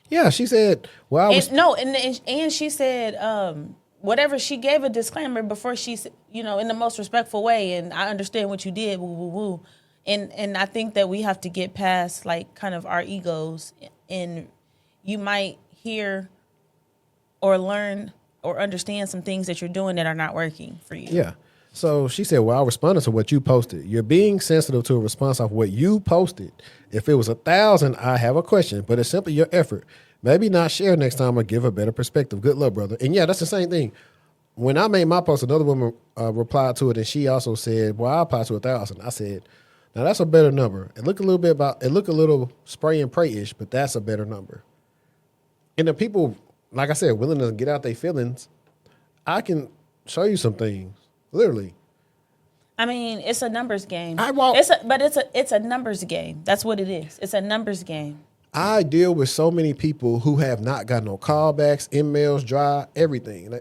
Yeah, she said, "Well, I was And no, and she said, whatever, she gave a disclaimer before she, in the most respectful way. And I understand what you did, woo, woo, woo. And I think that we have to get past like kind of our egos, and you might hear or learn or understand some things that you're doing that are not working for you. Yeah. So she said, well, I responded to what you posted. You're being sensitive to a response of what you posted. If it was 1,000, I have a question, but it's simply your effort. Maybe not share next time or give a better perspective. Good luck, brother. And yeah, that's the same thing. When I made my post, another woman replied to it, and she also said, well, I applied to 1,000. I said, now that's a better number. It looked a little spray and pray-ish, but that's a better number. And the people, like I said, willing to get out their feelings, I can show you some things. Literally. I mean, it's a numbers game. It's a numbers game. That's what it is. It's a numbers game. I deal with so many people who have not got no callbacks, emails, dry, everything.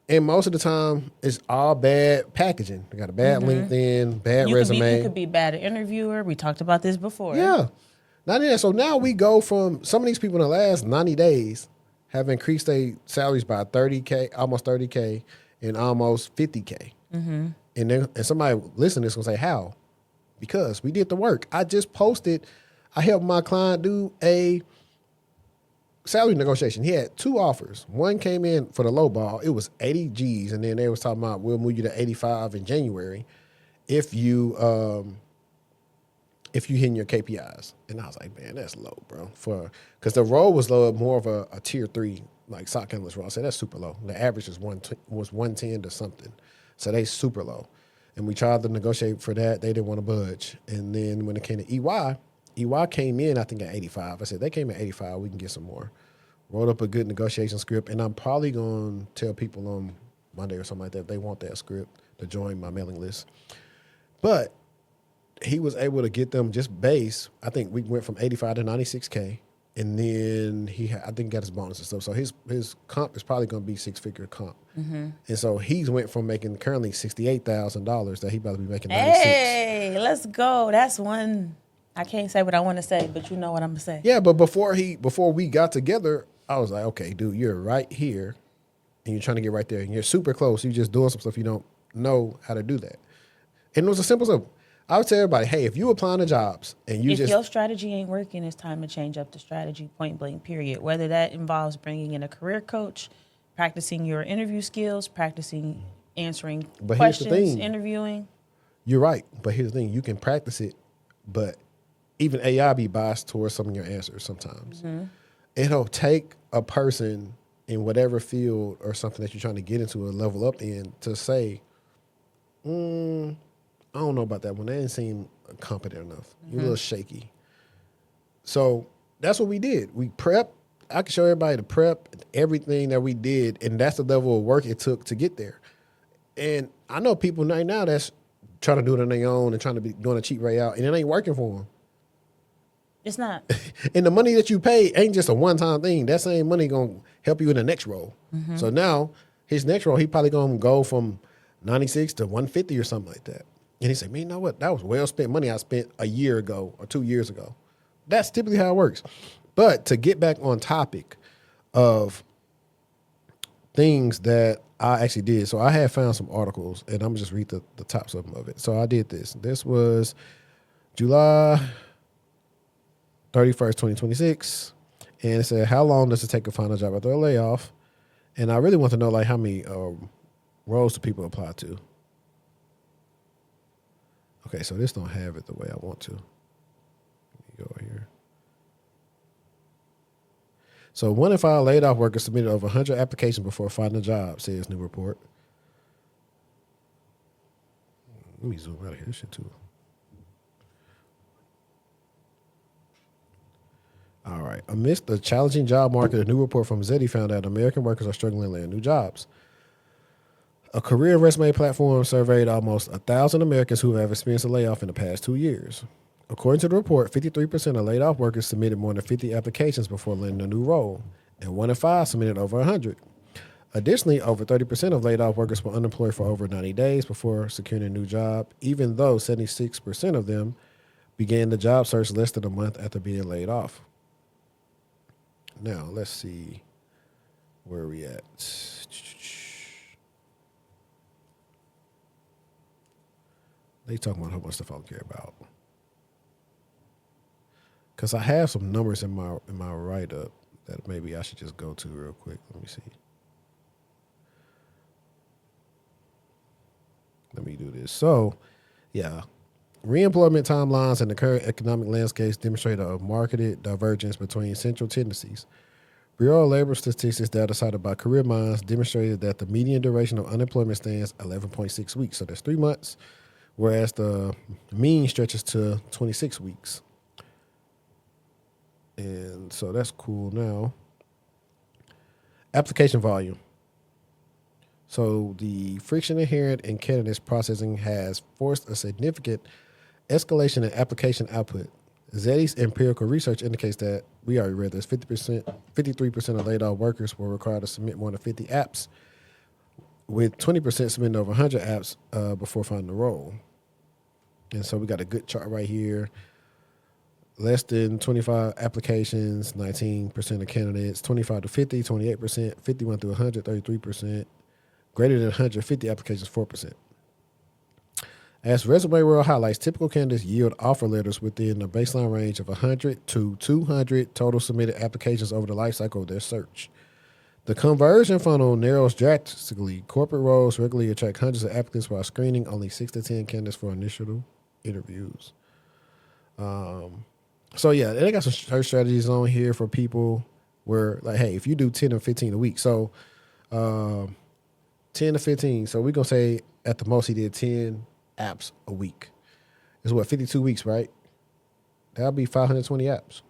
And most of the time, it's all bad packaging. They got a bad LinkedIn, bad resume. You could be bad at interviewer. We talked about this before. Yeah. Not that. So now we go from some of these people in the last 90 days have increased their salaries by 30K, almost 30K, and almost 50K. Mm-hmm. And somebody listening to this going to say, how? Because we did the work. I just posted, I helped my client do a salary negotiation. He had 2 offers. One came in for the low ball. It was 80 G's. And then they was talking about, we'll move you to 85 in January if you hitting your KPIs. And I was like, man, that's low, bro. Because the role was low, more of a tier 3, like SOC analyst role. I said, that's super low. The average was 110 to something. So they super low. And we tried to negotiate for that. They didn't want to budge. And then when it came to EY came in, I think, at 85. I said, they came at 85. We can get some more. Wrote up a good negotiation script. And I'm probably going to tell people on Monday or something like that if they want that script to join my mailing list. But he was able to get them just base. I think we went from 85 to 96K. And then I think, got his bonus and stuff. So his comp is probably going to be 6-figure comp. Mm-hmm. And so he's went from making currently $68,000 that he about to be making 96. Hey, let's go. That's one. I can't say what I want to say, but you know what I'm going to say. Yeah, but before we got together, I was like, okay, dude, you're right here, and you're trying to get right there, and you're super close. You're just doing some stuff you don't know how to do that. And it was a simple stuff. I would tell everybody, hey, if you applying to jobs and if your strategy ain't working, it's time to change up the strategy, point blank, period. Whether that involves bringing in a career coach, practicing your interview skills, practicing answering questions, interviewing. You're right. But here's the thing. You can practice it, but even AI be biased towards some of your answers sometimes. Mm-hmm. It'll take a person in whatever field or something that you're trying to get into a level up in to say, I don't know about that one. That didn't seem competent enough. Mm-hmm. You're a little shaky. So that's what we did. We prepped. I can show everybody the prep, everything that we did, and that's the level of work it took to get there. And I know people right now that's trying to do it on their own and trying to be doing a cheap way out, and it ain't working for them. It's not. And the money that you pay ain't just a one-time thing. That same money going to help you in the next role. Mm-hmm. So now his next role, he probably going to go from 96 to 150 or something like that. And he said, man, you know what? That was well-spent money I spent a year ago or 2 years ago. That's typically how it works. But to get back on topic of things that I actually did. So I had found some articles, and I'm going to just read the tops of them of it. So I did this. This was July 31st, 2026. And it said, how long does it take to find a job after a layoff? And I really want to know, like, how many roles do people apply to? Okay, so this don't have it the way I want to. Let me go here. So 1 in 5 laid off workers submitted over 100 applications before finding a job, says new report. Let me zoom out of here. This shit too. All right. Amidst the challenging job market, a new report from Zeti found that American workers are struggling to land new jobs. A career resume platform surveyed almost 1,000 Americans who have experienced a layoff in the past 2 years. According to the report, 53% of laid off workers submitted more than 50 applications before landing a new role, and 1 in 5 submitted over 100. Additionally, over 30% of laid off workers were unemployed for over 90 days before securing a new job, even though 76% of them began the job search less than a month after being laid off. Now, let's see where we at. They talking about a whole bunch of stuff I don't care about. Because I have some numbers in my write-up that maybe I should just go to real quick. Let me see. Let me do this. So, yeah. Reemployment timelines and the current economic landscapes demonstrate a marked divergence between central tendencies. Bureau of Labor Statistics data cited by Career Minds demonstrated that the median duration of unemployment stands 11.6 weeks. So that's 3 months, whereas the mean stretches to 26 weeks. And so that's cool now. Application volume. So the friction inherent in candidates processing has forced a significant escalation in application output. Zeti's empirical research indicates that, we already read this, 53% of laid off workers were required to submit more than 50 apps, with 20% submitting over 100 apps before finding a role. And so we got a good chart right here. Less than 25 applications, 19% of candidates. 25 to 50, 28%. 51 to 100, 33%. Greater than 150 applications, 4%. As Resume World highlights, typical candidates yield offer letters within the baseline range of 100 to 200 total submitted applications over the life cycle of their search. The conversion funnel narrows drastically. Corporate roles regularly attract hundreds of applicants while screening only 6 to 10 candidates for initial interviews. So, yeah, they got some search strategies on here for people where, like, hey, if you do 10 or 15 a week, so 10 to 15, so we're going to say at the most he did 10 apps a week. It's what, 52 weeks, right? That'll be 520 apps.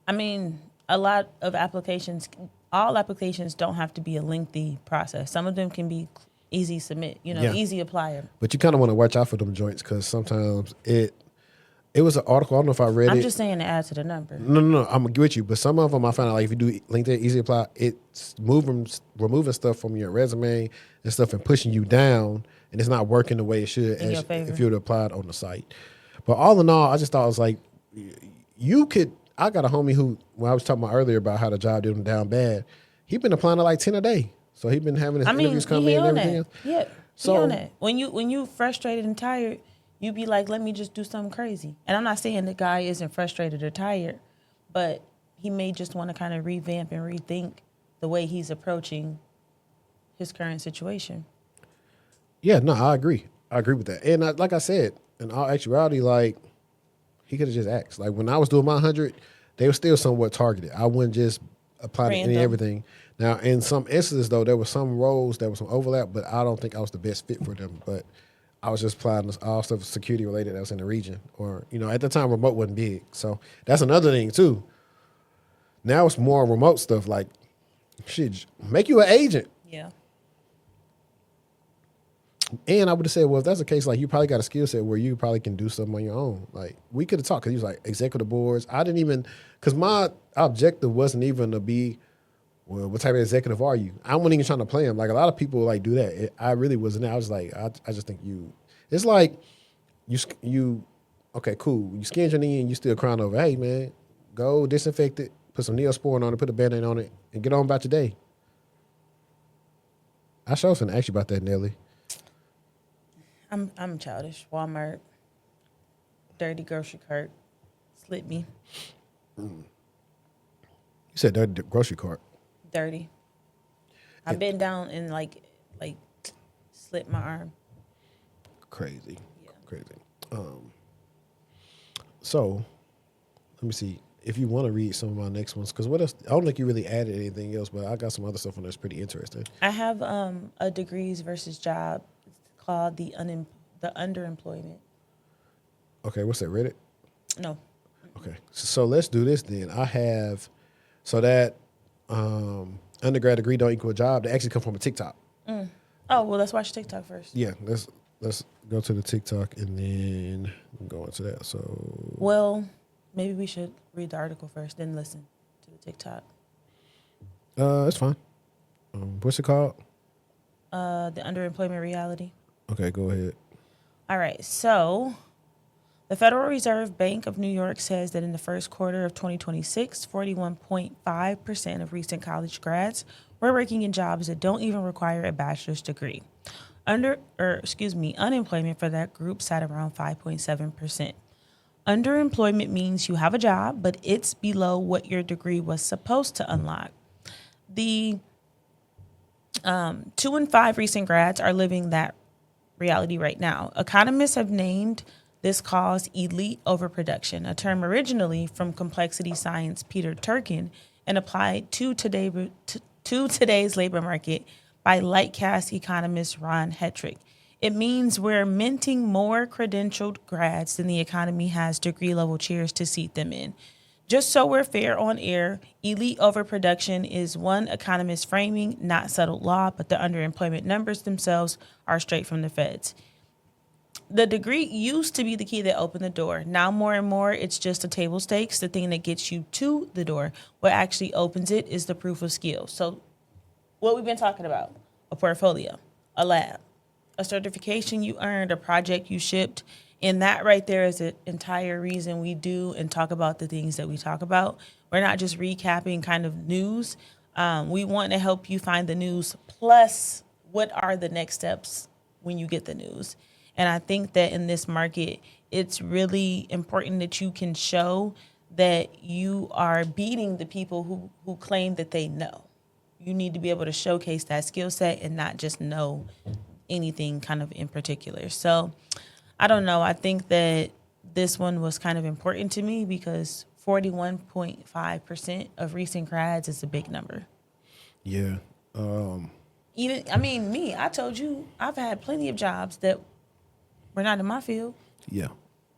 I mean, a lot of applications, all applications don't have to be a lengthy process. Some of them can be easy submit, easy apply. But you kind of want to watch out for them joints because sometimes it was an article. I don't know if I read it. I'm just saying to add to the number. No. I'm going to get with you. But some of them I found out, like, if you do LinkedIn Easy Apply, it's removing stuff from your resume and stuff and pushing you down. And it's not working the way it should as if you would have applied on the site. But all in all, I just thought it was like, I got a homie who, when I was talking about earlier about how the job did him down bad, he been applying to like 10 a day. So he been having his interviews come in and everything else. Yeah, so on that. When you frustrated and tired, you be like, let me just do something crazy. And I'm not saying the guy isn't frustrated or tired, but he may just want to kind of revamp and rethink the way he's approaching his current situation. Yeah, no, I agree. I agree with that. And like I said, in all actuality, like, he could have just asked. Like, when I was doing my 100, they were still somewhat targeted. I wouldn't just apply to any everything. Now, in some instances, though, there were some roles, there was some overlap, but I don't think I was the best fit for them. But I was just applying to all stuff security related that was in the region. Or, at the time, remote wasn't big. So that's another thing, too. Now it's more remote stuff, like, shit, make you an agent. Yeah. And I would have said, well, if that's the case, like, you probably got a skill set where you probably can do something on your own. Like, we could have talked, because he was like, executive boards. I didn't even, because my objective wasn't even to be, well, what type of executive are you? I wasn't even trying to play him. Like, a lot of people, like, do that. I really wasn't. I was like, I just think it's like, okay, cool. You skinned your knee and you still crying over, hey, man, go disinfect it, put some Neosporin on it, put a Band-Aid on it, and get on about your day. I sure was going to ask you about that, Nelly. I'm childish. Walmart, dirty grocery cart, slit me. You said dirty grocery cart. Dirty. I've been down and like slit my arm. Crazy. Yeah. Crazy. So, let me see. If you want to read some of my next ones, because what else? I don't think you really added anything else, but I got some other stuff on there that's pretty interesting. I have a degrees versus job. It's called the underemployment. Okay, what's that, Reddit? No. Okay, so let's do this then. I have, so that undergrad degree don't equal a job. They actually come from a TikTok. Oh, well, let's watch TikTok first. Yeah, let's go to the TikTok and then go into that. So, Well, maybe we should read the article first, then listen to the TikTok. it's fine. What's it called? The Underemployment Reality. Okay, go ahead. All right, so the Federal Reserve Bank of New York says that in the first quarter of 2026, 41.5% of recent college grads were working in jobs that don't even require a bachelor's degree. Unemployment for that group sat around 5.7%. Underemployment means you have a job, but it's below what your degree was supposed to unlock. The 2 in 5 recent grads are living that reality right now. Economists have named this cause elite overproduction, a term originally from complexity science Peter Turkin and applied to today's labor market by Lightcast economist Ron Hetrick. It means we're minting more credentialed grads than the economy has degree level chairs to seat them in. Just so we're fair on air, elite overproduction is one economist framing, not settled law, but the underemployment numbers themselves are straight from the feds. The degree used to be the key that opened the door. Now more and more, it's just a table stakes, the thing that gets you to the door. What actually opens it is the proof of skill. So what we've been talking about, a portfolio, a lab, a certification you earned, a project you shipped. And that right there is the entire reason we do and talk about the things that we talk about. We're not just recapping kind of news. We want to help you find the news. Plus, what are the next steps when you get the news? And I think that in this market, it's really important that you can show that you are beating the people who claim that they know. You need to be able to showcase that skill set and not just know anything kind of in particular. So I don't know. I think that this one was kind of important to me because 41.5% of recent grads is a big number. Yeah. I told you I've had plenty of jobs that were not in my field. Yeah.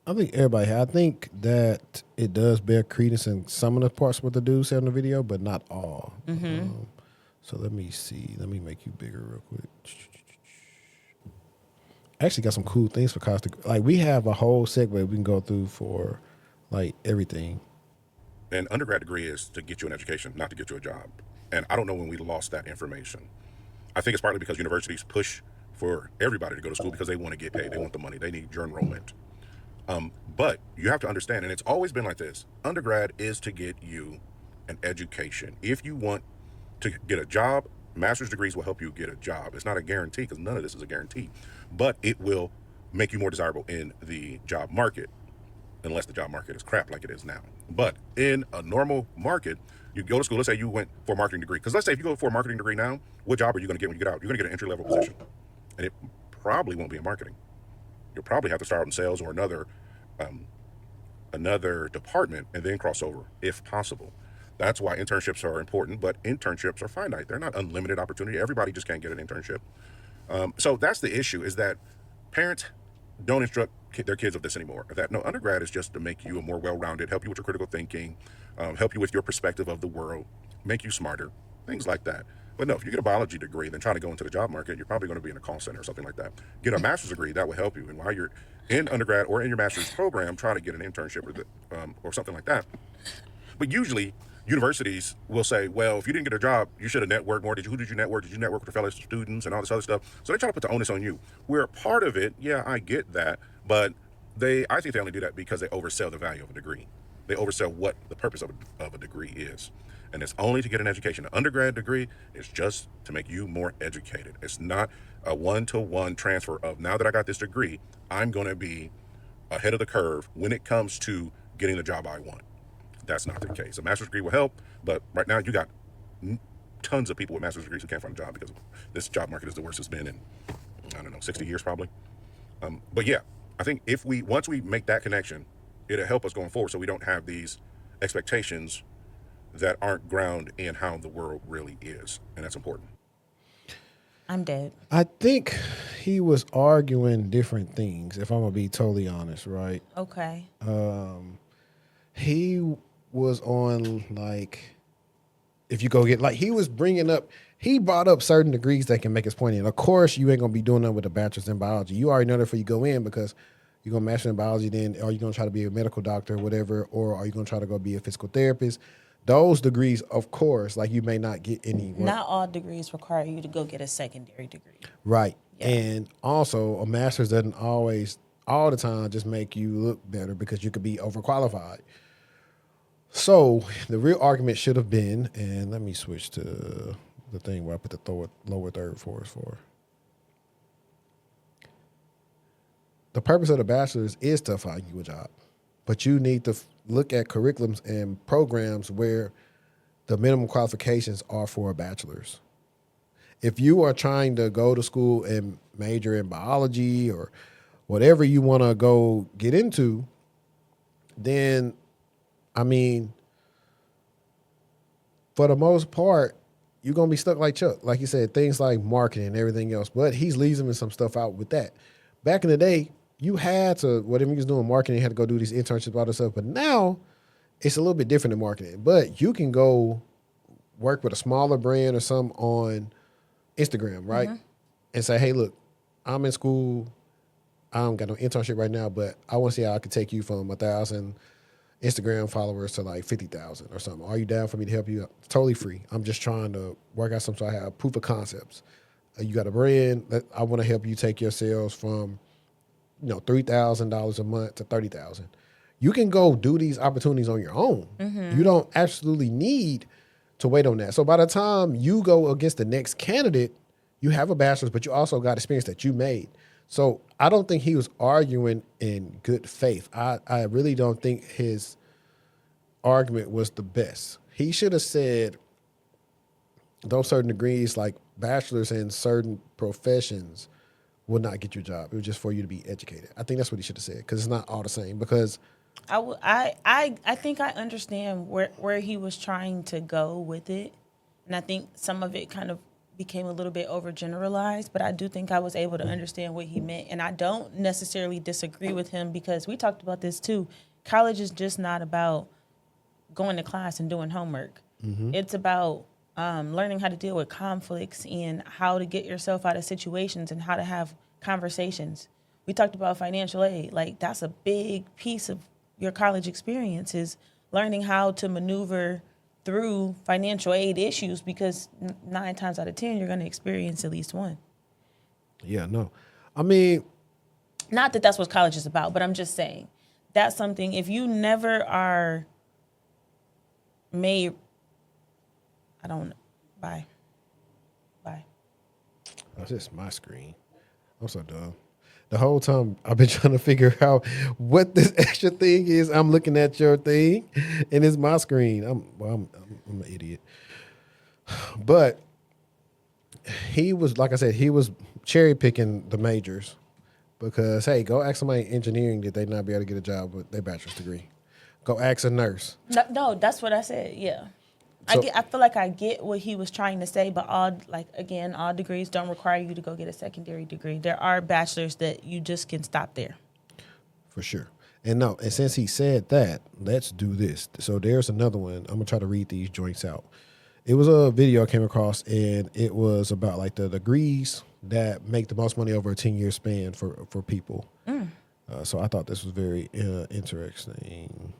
I think I think that it does bear credence in some of the parts what the dude said in the video, but not all. So let me see. Let me make you bigger real quick. I actually got some cool things for cost. Like we have a whole segment we can go through for like everything. An undergrad degree is to get you an education, not to get you a job. And I don't know when we lost that information. I think it's partly because universities push for everybody to go to school because they want to get paid. They want the money. They need your enrollment. But you have to understand, and it's always been like this, undergrad is to get you an education. If you want to get a job, master's degrees will help you get a job. It's not a guarantee because none of this is a guarantee, but it will make you more desirable in the job market, unless the job market is crap like it is now. But in a normal market, you go to school, let's say you went for a marketing degree. Because let's say if you go for a marketing degree now, what job are you going to get when you get out? You're going to get an entry-level position. And it probably won't be in marketing. You'll probably have to start out in sales or another department and then cross over if possible. That's why internships are important, but internships are finite. They're not unlimited opportunity. Everybody just can't get an internship. So that's the issue, is that parents don't instruct their kids of this anymore. That no, undergrad is just to make you a more well-rounded, help you with your critical thinking, help you with your perspective of the world, make you smarter, things like that. But no, if you get a biology degree, then try to go into the job market, you're probably going to be in a call center or something like that. Get a master's degree, that will help you. And while you're in undergrad or in your master's program, try to get an internship or something like that. But usually, universities will say, well, if you didn't get a job, you should have networked more. Who did you network? Did you network with your fellow students and all this other stuff? So they try to put the onus on you. We're part of it. Yeah, I get that. But I think they only do that because they oversell the value of a degree. They oversell what the purpose of a degree is. And it's only to get an education. An undergrad degree is just to make you more educated. It's not a one-to-one transfer of, now that I got this degree, I'm going to be ahead of the curve when it comes to getting the job I want. That's not the case. A master's degree will help, but right now you got tons of people with master's degrees who can't find a job because this job market is the worst it's been in, 60 years probably. But yeah, I think once we make that connection, it'll help us going forward so we don't have these expectations that aren't grounded in how the world really is. And that's important. I'm dead. I think he was arguing different things, if I'm going to be totally honest, right? He was on, like, if you go get, like, he brought up certain degrees that can make his point in. Of course, you ain't going to be doing that with a bachelor's in biology. You already know that before you go in, because you're going to master in biology, then are you going to try to be a medical doctor or whatever, or are you going to try to go be a physical therapist? Those degrees, of course, like, you may not get any work. Not all degrees require you to go get a secondary degree. Right. Yeah. And also, a master's doesn't always, all the time, just make you look better, because you could be overqualified. So the real argument should have been, and let me switch to the thing where I put the lower third for us for. The purpose of the bachelor's is to find you a job, but you need to look at curriculums and programs where the minimum qualifications are for a bachelor's. If you are trying to go to school and major in biology or whatever you want to go get into, then, I mean, for the most part, you're going to be stuck like Chuck. Like you said, things like marketing and everything else. But he's leaving some stuff out with that. Back in the day, you had to, whatever he was doing marketing, you had to go do these internships, all this stuff. But now, it's a little bit different in marketing. But you can go work with a smaller brand or something on Instagram, right? Mm-hmm. And say, hey, look, I'm in school. I don't got no internship right now, but I want to see how I can take you from 1,000 Instagram followers to like 50,000 or something. Are you down for me to help you? It's totally free. I'm just trying to work out something so I have proof of concepts. You got a brand that I want to help you take your sales from, $3,000 a month to 30,000. You can go do these opportunities on your own. Mm-hmm. You don't absolutely need to wait on that. So by the time you go against the next candidate, you have a bachelor's, but you also got experience that you made. So I don't think he was arguing in good faith. I really don't think his argument was the best. He should have said those certain degrees, like bachelor's in certain professions, will not get you a job. It was just for you to be educated. I think that's what he should have said, because it's not all the same. Because I think I understand where he was trying to go with it, and I think some of it kind of became a little bit overgeneralized, but I do think I was able to understand what he meant, and I don't necessarily disagree with him, because we talked about this too. College is just not about going to class and doing homework. Mm-hmm. It's about learning how to deal with conflicts and how to get yourself out of situations and how to have conversations. We talked about financial aid. Like, that's a big piece of your college experience, is learning how to maneuver through financial aid issues, because 9 times out of 10, you're going to experience at least one. Yeah, no. I mean, not that that's what college is about, but I'm just saying that's something, if you never are made, bye. That's just my screen. I'm so dumb. The whole time I've been trying to figure out what this extra thing is. I'm looking at your thing, and it's my screen. I'm an idiot. But he was, like I said, he was cherry picking the majors, because, hey, go ask somebody in engineering, did they not be able to get a job with their bachelor's degree? Go ask a nurse. No, that's what I said. Yeah. So, I feel like I get what he was trying to say, but all degrees don't require you to go get a secondary degree. There are bachelors that you just can stop there. For sure. And since he said that, let's do this. So there's another one. I'm going to try to read these joints out. It was a video I came across, and it was about like the degrees that make the most money over a 10-year span for people. Mm. So I thought this was very interesting.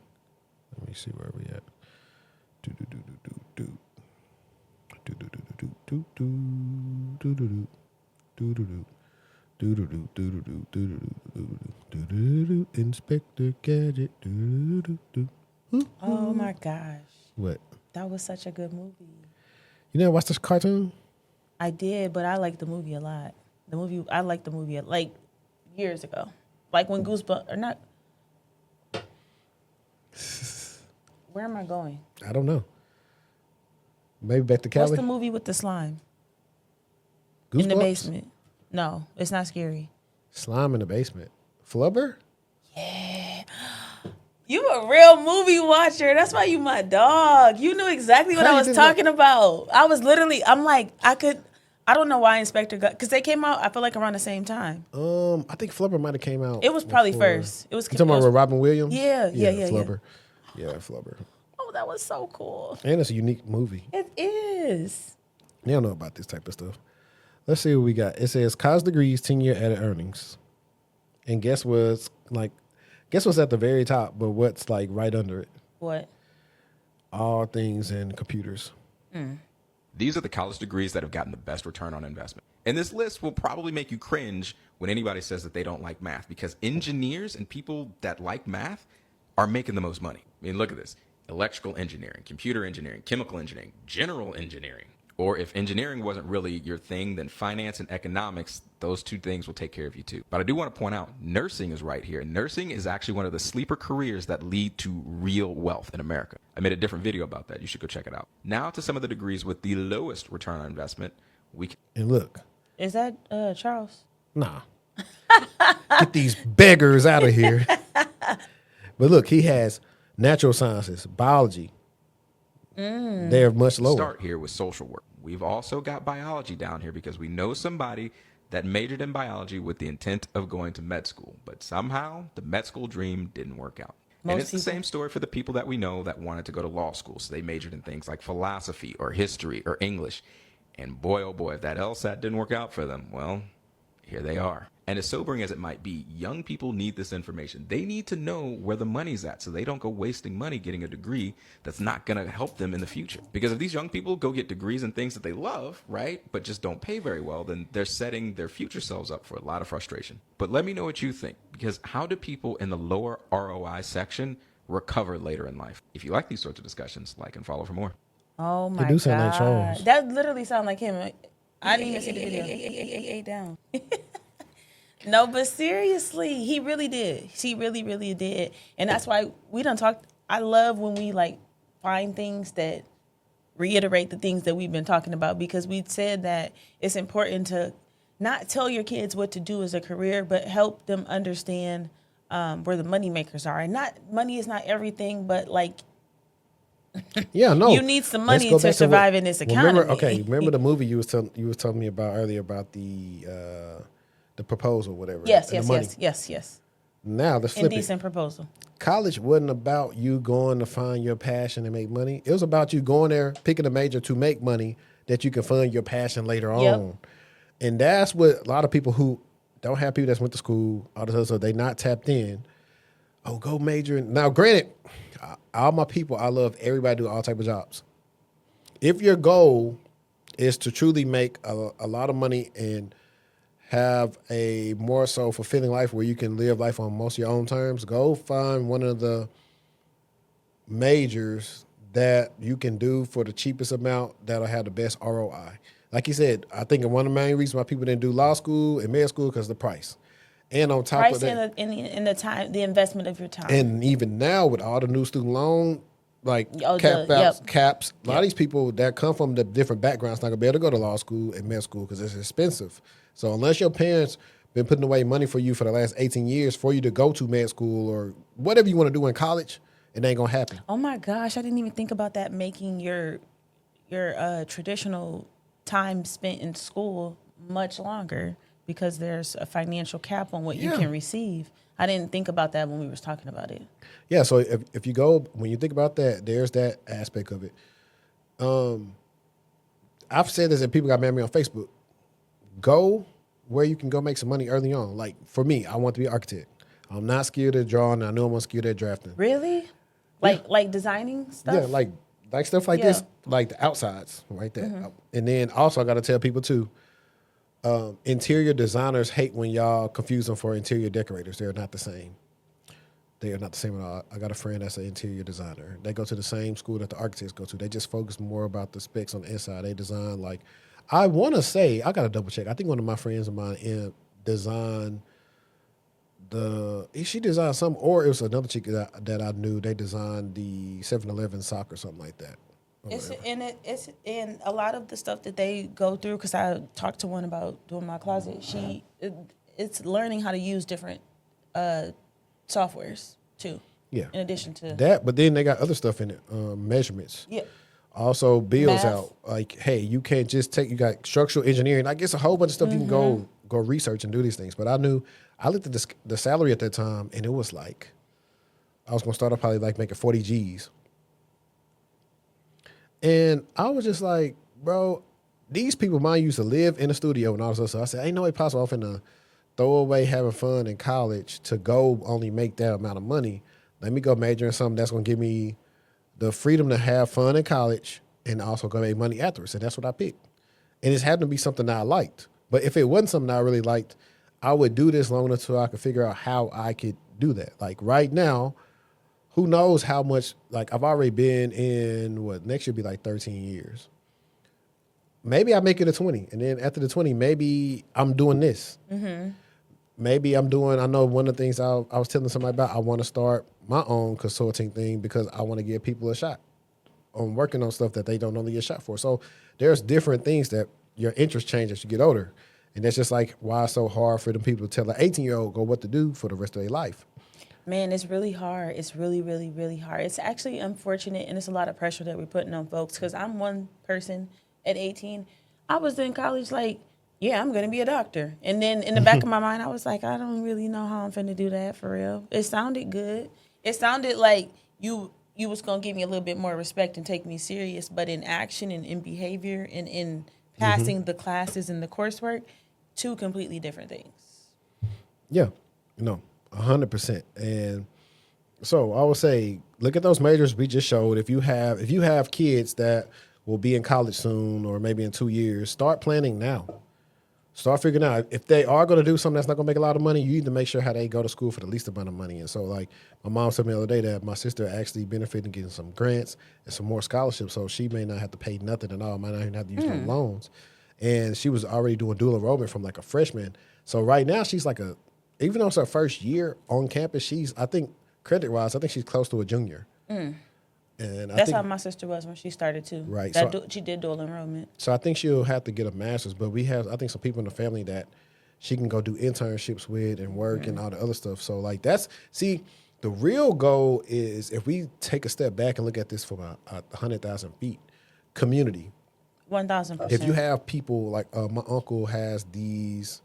Let me see where we at. Inspector Gadget. Oh my gosh. What? That was such a good movie. You never watched this cartoon? I did, but I liked the movie a lot. I liked the movie like years ago. Like when Goosebumps, or not. Where am I going? I don't know. Maybe back to Cali? What's the movie with the slime? Goosebumps? In the basement. No, it's not scary. Slime in the basement. Flubber? Yeah. You a real movie watcher. That's why you my dog. You knew exactly what I was talking about. I was literally, I don't know why Inspector got, because they came out, I feel like around the same time. I think Flubber might have came out. It was probably first. You talking about Robin Williams? Yeah. Flubber. Yeah, Flubber. Oh, that was so cool. And it's a unique movie. It is. They don't know about this type of stuff. Let's see what we got. It says college degrees, 10-year added earnings. And guess what's at the very top, but what's like right under it? What? All things in computers. These are the college degrees that have gotten the best return on investment. And this list will probably make you cringe when anybody says that they don't like math, because engineers and people that like math are making the most money. I mean, look at this. Electrical engineering, computer engineering, chemical engineering, general engineering. Or if engineering wasn't really your thing, then finance and economics, those two things will take care of you too. But I do want to point out, nursing is right here. Nursing is actually one of the sleeper careers that lead to real wealth in America. I made a different video about that. You should go check it out. Now to some of the degrees with the lowest return on investment. And look. Is that Charles? Nah. Get these beggars out of here. But look, he has natural sciences, biology. They're much lower. Start here with social work. We've also got biology down here because we know somebody that majored in biology with the intent of going to med school, but somehow the med school dream didn't work out. And it's the same story for the people that we know that wanted to go to law school. So they majored in things like philosophy or history or English. And boy, oh boy, if that LSAT didn't work out for them, well, here they are. And as sobering as it might be, young people need this information. They need to know where the money's at so they don't go wasting money getting a degree that's not going to help them in the future. Because if these young people go get degrees in things that they love, right, but just don't pay very well, then they're setting their future selves up for a lot of frustration. But let me know what you think, because how do people in the lower ROI section recover later in life? If you like these sorts of discussions, like and follow for more. Oh my do sound God. like Charles. That literally sounded like him. I didn't even see the video. Eight down. No, but seriously, he really did. He really, really did. And that's why we done talked. I love when we like find things that reiterate the things that we've been talking about, because we said that it's important to not tell your kids what to do as a career, but help them understand where the money makers are. And not money is not everything, but like, yeah, no, you need some money to survive in this economy. Remember the movie you was telling me about earlier about the proposal, whatever. Yes. Now let's flip Indecent it. proposal. College wasn't about you going to find your passion and make money. It was about you going there, picking a major to make money that you can fund your passion later on. And that's what a lot of people who don't have people that went to school, all this other stuff, they not tapped in. Oh, go major. Now, granted, all my people, I love everybody do all type of jobs. If your goal is to truly make a lot of money and have a more so fulfilling life where you can live life on most of your own terms, go find one of the majors that you can do for the cheapest amount that'll have the best ROI. Like you said, I think one of the main reasons why people didn't do law school and med school because of the price. And on top of that, in the time, the investment of your time. And even now with all the new student loan, like caps, a lot of these people that come from the different backgrounds not gonna be able to go to law school and med school because it's expensive. So unless your parents been putting away money for you for the last 18 years for you to go to med school or whatever you want to do in college, it ain't gonna happen. Oh my gosh, I didn't even think about that, making your traditional time spent in school much longer because there's a financial cap on what you can receive. I didn't think about that when we were talking about it. Yeah, so if you go, when you think about that, there's that aspect of it. I've said this and people got mad at me on Facebook. Go where you can go make some money early on. Like for me, I want to be an architect. I'm not skilled at drawing. I know I'm skilled at drafting. Really? Like designing stuff? Yeah, like stuff like this, like the outsides, right there. Mm-hmm. And then also I got to tell people too, interior designers hate when y'all confuse them for interior decorators. They're not the same. They are not the same at all. I got a friend that's an interior designer. They go to the same school that the architects go to. They just focus more about the specs on the inside. They design like, I want to say, I got to double check. I think one of my friends of mine designed she designed some, or it was another chick that I knew. They designed the 7-Eleven sock or something like that. And a lot of the stuff that they go through, because I talked to one about doing my closet. It's learning how to use different softwares too. Yeah. In addition to that, but then they got other stuff in it, measurements. Yeah. Also bills out. Like, hey, you can't just you got structural engineering. I guess a whole bunch of stuff you can go research and do these things. But I looked at the salary at that time, and it was like, I was gonna start off probably like making 40 G's. And I was just like, bro, these people mine used to live in the studio and all this other stuff. I said, ain't no way possible I'm finna throw away having fun in college to go only make that amount of money. Let me go major in something that's gonna give me the freedom to have fun in college and also go make money afterwards. And that's what I picked. And it's happened to be something that I liked. But if it wasn't something I really liked, I would do this long enough so I could figure out how I could do that. Like right now, who knows how much, like I've already been in, next year be like 13 years. Maybe I make it a 20. And then after the 20, maybe I'm doing this. Mm-hmm. Maybe I know one of the things I was telling somebody about, I want to start my own consulting thing because I want to give people a shot on working on stuff that they don't normally get shot for. So there's different things that your interests change as you get older. And that's just like why it's so hard for them people to tell an 18-year-old what to do for the rest of their life. Man, it's really hard. It's really, really, really hard. It's actually unfortunate, and it's a lot of pressure that we're putting on folks because I'm one person at 18. I was in college like, yeah, I'm going to be a doctor. And then in the back of my mind, I was like, I don't really know how I'm finna do that for real. It sounded good. It sounded like you was going to give me a little bit more respect and take me serious. But in action and in behavior and in passing the classes and the coursework, two completely different things. Yeah, 100%. And so I would say, look at those majors we just showed. If you have kids that will be in college soon or maybe in 2 years, start planning now. Start figuring out if they are going to do something that's not going to make a lot of money, you need to make sure how they go to school for the least amount of money. And so like my mom said to me the other day that my sister actually benefited getting some grants and some more scholarships. So she may not have to pay nothing at all, might not even have to use no loans. And she was already doing dual enrollment from like a freshman. So right now she's like even though it's her first year on campus, I think credit-wise, I think she's close to a junior. And that's how my sister was when she started too. Right. She did dual enrollment. So I think she'll have to get a master's, but we have, I think, some people in the family that she can go do internships with and work and all the other stuff. So like the real goal is if we take a step back and look at this from 100,000 feet, community. 1,000%. If you have people like my uncle has these,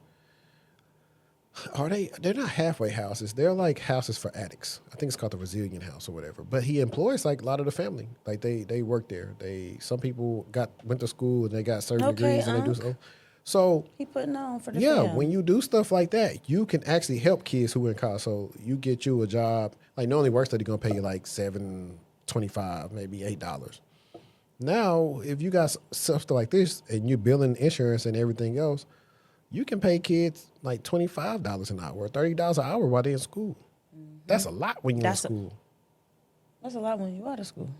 they're not halfway houses. They're like houses for addicts. I think it's called the Resilient House or whatever. But he employs like a lot of the family. Like they work there. Some people went to school and they got certain degrees and they do so. So he putting on for the fam. When you do stuff like that, you can actually help kids who are in college. So you get you a job. Like normally work study gonna pay you like $7.25, maybe $8. Now, if you got stuff like this and you're billing insurance and everything else, you can pay kids like $25 an hour, $30 an hour while they're in school. Mm-hmm. That's a lot when you're in school. That's a lot when you're out of school.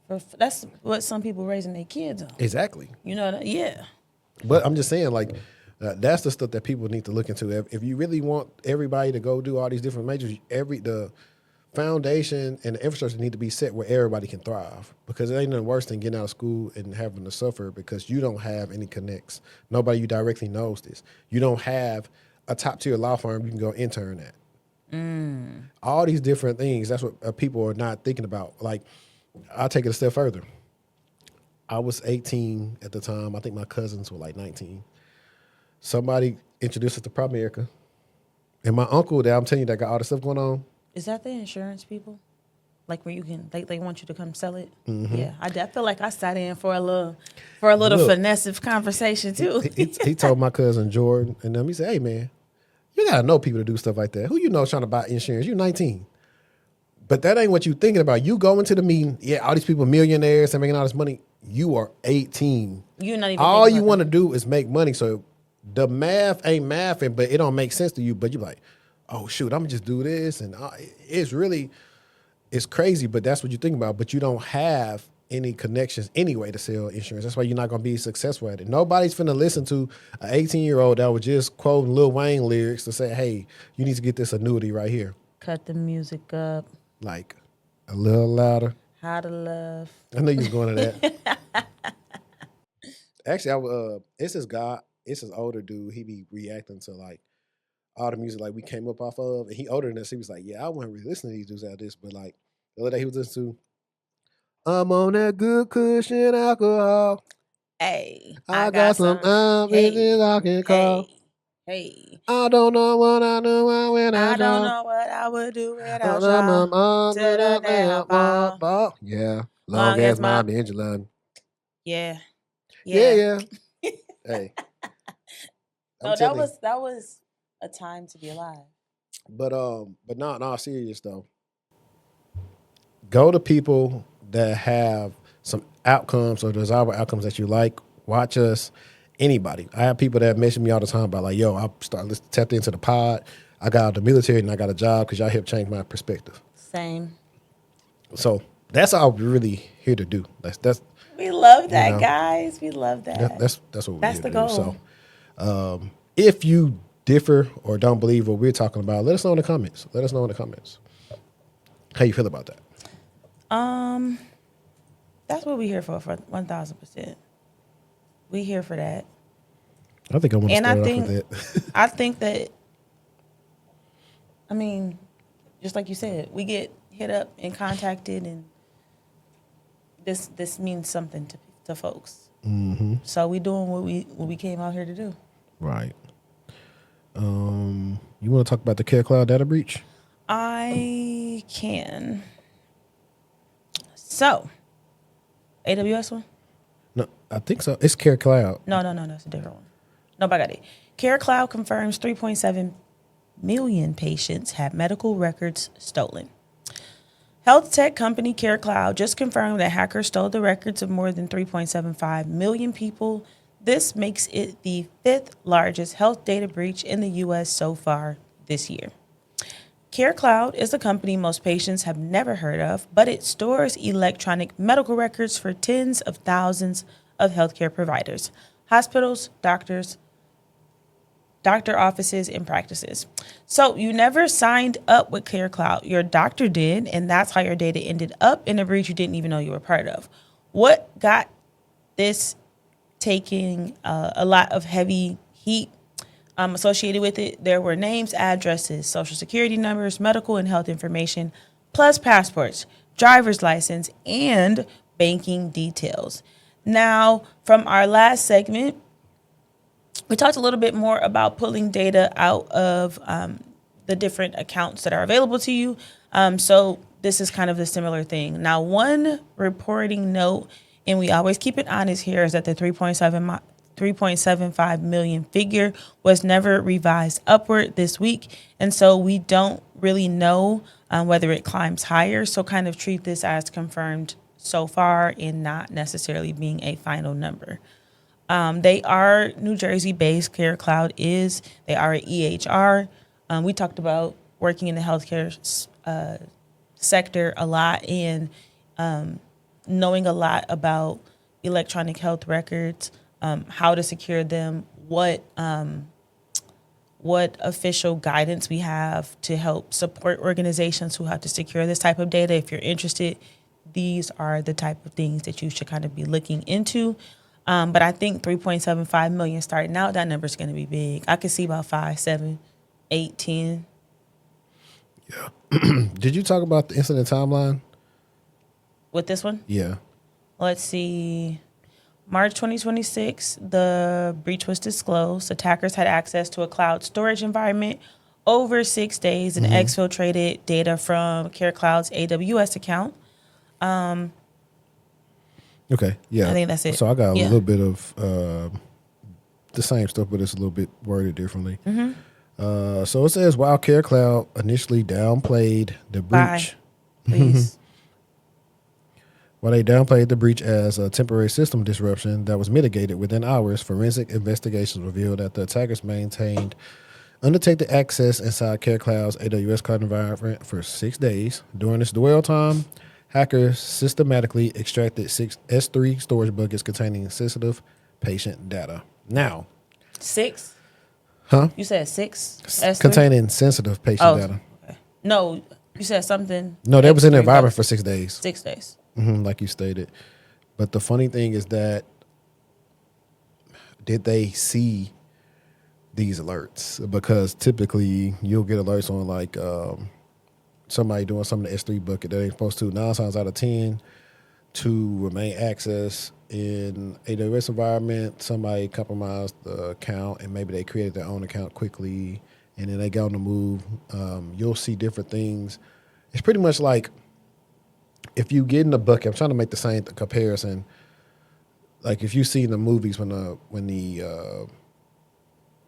That's what some people raising their kids on. Exactly. You know that? Yeah. But I'm just saying, like, that's the stuff that people need to look into. If you really want everybody to go do all these different majors, the foundation and the infrastructure need to be set where everybody can thrive, because it ain't nothing worse than getting out of school and having to suffer because you don't have any connects. Nobody you directly knows this. You don't have a top tier law firm you can go intern at. All these different things, that's what people are not thinking about. Like, I'll take it a step further. I was 18 at the time. I think my cousins were like 19. Somebody introduced us to Primerica. And my uncle that I'm telling you that got all the stuff going on. Is that the insurance people? Like where you can, they want you to come sell it? Mm-hmm. Yeah, I feel like I sat in for a little finesse conversation too. He told my cousin Jordan, and he said, "Hey man, you gotta know people to do stuff like that. Who you know trying to buy insurance? You're 19, but that ain't what you thinking about. You go into the meeting, yeah, all these people millionaires and making all this money. You are 18. You're not even. All you want to do is make money. So the math ain't mathing, but it don't make sense to you. But you're like, oh shoot, I'm gonna just do this, and it's crazy, but that's what you think about. But you don't have any connections anyway to sell insurance. That's why you're not gonna be successful at it. Nobody's finna listen to an 18-year-old that was just quoting Lil Wayne lyrics to say, hey, you need to get this annuity right here. Cut the music up. Like a little louder. How to love. I know you was going to that. Actually, it's this older dude. He be reacting to like all the music like we came up off of, and he older than us. He was like, yeah, I wasn't really listening to these dudes out of this, but like the other day he was listening to I'm on that good cushion alcohol. Hey, I got some bitches I can call. Hey, I don't know what I do when I don't know what I would do without y'all. Yeah, Long as mine, the engine line. Yeah. Yeah. Hey. No, that was a time to be alive. But not in all serious though. Go to people that have some outcomes or desirable outcomes that you like. Watch us. Anybody. I have people that message me all the time about like, yo, I tapped into the pod. I got out of the military and I got a job because y'all helped change my perspective. Same. So that's all we're really here to do. That's we love that, guys. We love that. That's what we're that's here the to goal. Do. So if you differ or don't believe what we're talking about, let us know in the comments. How you feel about that? That's what we're here for 1,000%. We here for that. I think I want to start off with that. I think that, I mean, just like you said, we get hit up and contacted, and this means something to folks. Mm-hmm. So we doing what we came out here to do. Right. You want to talk about the CareCloud data breach? I can. So, AWS one? No, I think so. It's CareCloud. No, it's a different one. Nobody got it. CareCloud confirms 3.7 million patients had medical records stolen. Health tech company CareCloud just confirmed that hackers stole the records of more than 3.75 million people. This makes it the 5th largest health data breach in the U.S. so far this year. CareCloud is a company most patients have never heard of, but it stores electronic medical records for tens of thousands of healthcare providers, hospitals, doctor offices, and practices. So you never signed up with CareCloud. Your doctor did, and that's how your data ended up in a breach you didn't even know you were part of. What got this taking a lot of heavy heat associated with it? There were names, addresses, social security numbers, medical and health information, plus passports, driver's license, and banking details. Now, from our last segment, we talked a little bit more about pulling data out of the different accounts that are available to you. So this is kind of a similar thing. Now, one reporting note, and we always keep it honest here, is that the 3.75 million figure was never revised upward this week. And so we don't really know whether it climbs higher. So kind of treat this as confirmed so far and not necessarily being a final number. They are New Jersey based. CareCloud is. They are an EHR. We talked about working in the healthcare sector a lot and knowing a lot about electronic health records, how to secure them, what official guidance we have to help support organizations who have to secure this type of data. If you're interested, these are the type of things that you should kind of be looking into. But I think 3.75 million starting out, that number is going to be big. I could see about 5, 7, 8, 10. Yeah. Did you talk about the incident timeline? With this one? Yeah. Let's see. March 2026, the breach was disclosed. Attackers had access to a cloud storage environment over 6 days and exfiltrated data from CareCloud's AWS account. Okay, yeah. I think that's it. So I got a little bit of the same stuff, but it's a little bit worded differently. So it says, while CareCloud initially downplayed the breach. Please. While they downplayed the breach as a temporary system disruption that was mitigated within hours, forensic investigations revealed that the attackers maintained undetected access inside CareCloud's AWS cloud environment for 6 days. During this dwell time, hackers systematically extracted 6 S3 storage buckets containing sensitive patient data. Now, 6? Huh? You said 6? S3? Containing sensitive patient data. Okay. No, you said something. No, that was in the environment for 6 days. 6 days. Like you stated. But the funny thing is that, did they see these alerts? Because typically you'll get alerts on like somebody doing something in the S3 bucket that ain't supposed to. 9 times out of 10 to remain access in AWS environment, somebody compromised the account and maybe they created their own account quickly and then they got on the move. You'll see different things. It's pretty much like if you get in the bucket, I'm trying to make the same comparison. Like if you see in the movies when the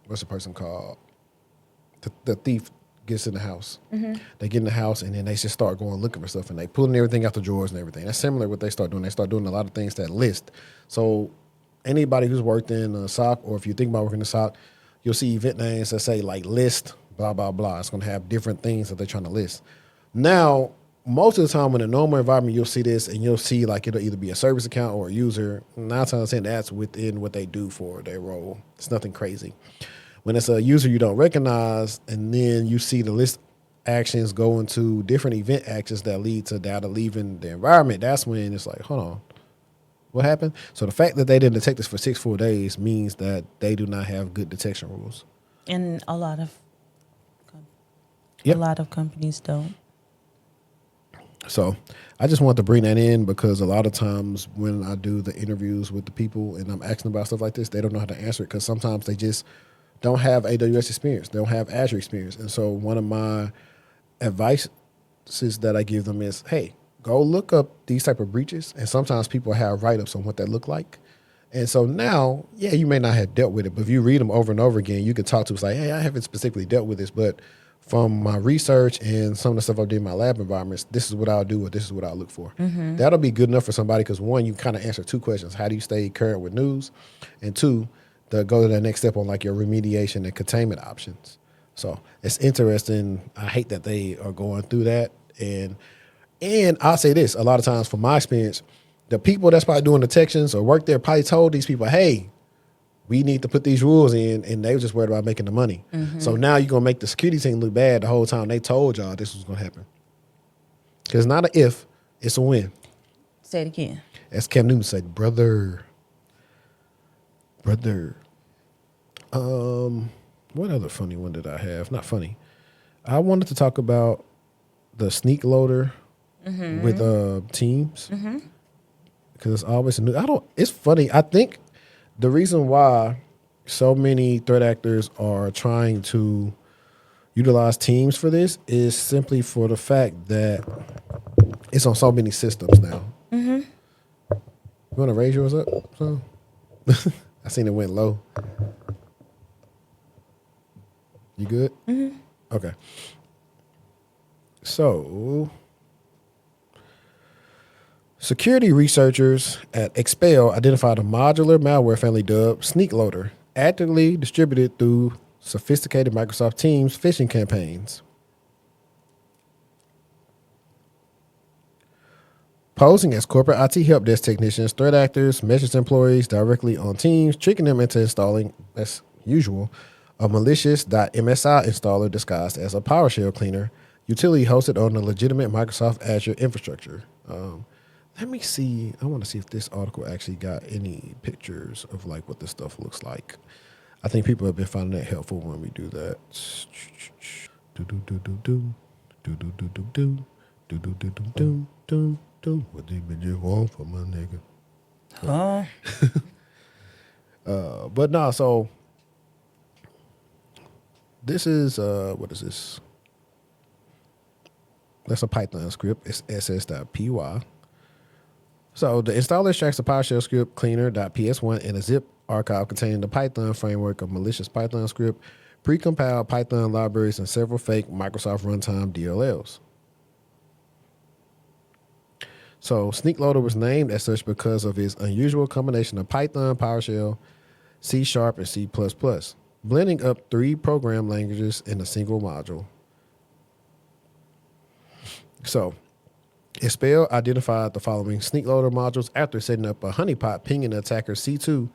what's the person called? The thief gets in the house. They get in the house and then they just start going looking for stuff and they pulling everything out the drawers and everything. That's similar to what they start doing. They start doing a lot of things that list. So anybody who's worked in a SOC, or if you think about working in a SOC, you'll see event names that say like list, blah, blah, blah. It's going to have different things that they're trying to list. Now, most of the time in a normal environment, you'll see this and you'll see like it'll either be a service account or a user. 9 times out of 10, that's within what they do for their role. It's nothing crazy. When it's a user you don't recognize and then you see the list actions go into different event actions that lead to data leaving the environment, that's when it's like, hold on, what happened? So the fact that they didn't detect this for 6 full days means that they do not have good detection rules. And a lot of companies don't. So I just want to bring that in because a lot of times when I do the interviews with the people and I'm asking about stuff like this, they don't know how to answer it because sometimes they just don't have AWS experience. They don't have Azure experience. And so one of my advices that I give them is, hey, go look up these type of breaches. And sometimes people have write-ups on what that look like. And so now, yeah, you may not have dealt with it, but if you read them over and over again, you can talk to us like, hey, I haven't specifically dealt with this, but from my research and some of the stuff I did in my lab environments, this is what I'll do or this is what I'll look for. That'll be good enough for somebody because one, you kind of answer 2 questions. How do you stay current with news? And 2, to go to the next step on like your remediation and containment options. So it's interesting. I hate that they are going through that. And I'll say this, a lot of times from my experience, the people that's probably doing detections or work there probably told these people, hey, we need to put these rules in, and they were just worried about making the money. So now you're going to make the security team look bad the whole time they told y'all this was going to happen. Because it's not an if, it's a when. Say it again. As Cam Newton said, brother. What other funny one did I have? Not funny. I wanted to talk about the Snykloader with Teams. Because it's always new. It's funny. I think the reason why so many threat actors are trying to utilize Teams for this is simply for the fact that it's on so many systems now. You want to raise yours up? So? I seen it went low. You good? Okay. So, security researchers at Expel identified a modular malware family dubbed Snykloader, actively distributed through sophisticated Microsoft Teams phishing campaigns. Posing as corporate IT help desk technicians, threat actors message employees directly on Teams, tricking them into installing, as usual, a malicious .msi installer disguised as a PowerShell cleaner, utility hosted on a legitimate Microsoft Azure infrastructure. Let me see. I want to see if this article actually got any pictures of like what this stuff looks like. I think people have been finding that helpful when we do that. What did you want from my nigga? But no, so this is what is this? That's a Python script. It's ss.py. So the installer extracts a PowerShell script cleaner.ps1 in a zip archive containing the Python framework of malicious Python script, precompiled Python libraries, and several fake Microsoft runtime DLLs. So Snykloader was named as such because of his unusual combination of Python, PowerShell, C#, and C++, blending up 3 program languages in a single module. So Expel identified the following Snykloader modules after setting up a honeypot pinging the attacker C2,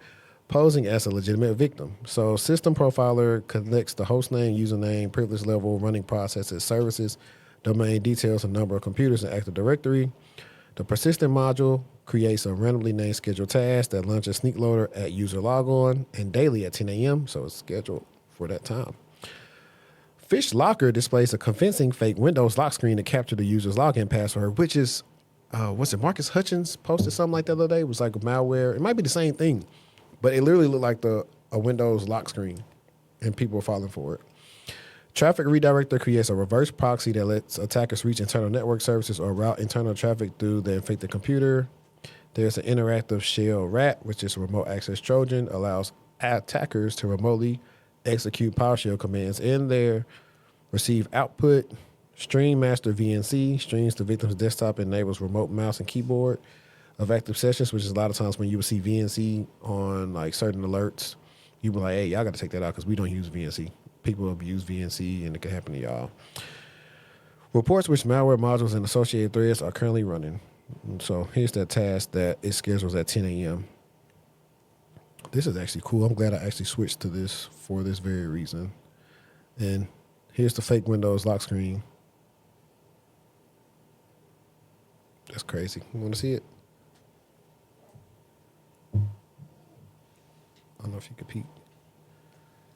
posing as a legitimate victim. So System Profiler collects the hostname, username, privilege level, running processes, services, domain details, and number of computers in Active Directory. The persistent module creates a randomly named scheduled task that launches Snykloader at user logon and daily at 10 a.m., so it's scheduled for that time. Phish Locker displays a convincing fake Windows lock screen to capture the user's login password, which is, what's it, Marcus Hutchins posted something like that the other day. It was like a malware. It might be the same thing, but it literally looked like a Windows lock screen, and people were falling for it. Traffic redirector creates a reverse proxy that lets attackers reach internal network services or route internal traffic through the infected computer. There's an interactive shell rat, which is a remote access Trojan, allows attackers to remotely execute PowerShell commands in there, receive output, stream master VNC, streams to victim's desktop, enables remote mouse and keyboard of active sessions, which is a lot of times when you would see VNC on like certain alerts, you be like, hey, y'all got to take that out because we don't use VNC. People abuse VNC and it can happen to y'all. Reports which malware modules and associated threads are currently running. So here's that task that is scheduled at 10 a.m. This is actually cool. I'm glad I actually switched to this for this very reason. And here's the fake Windows lock screen. That's crazy. You want to see it? I don't know if you could peek.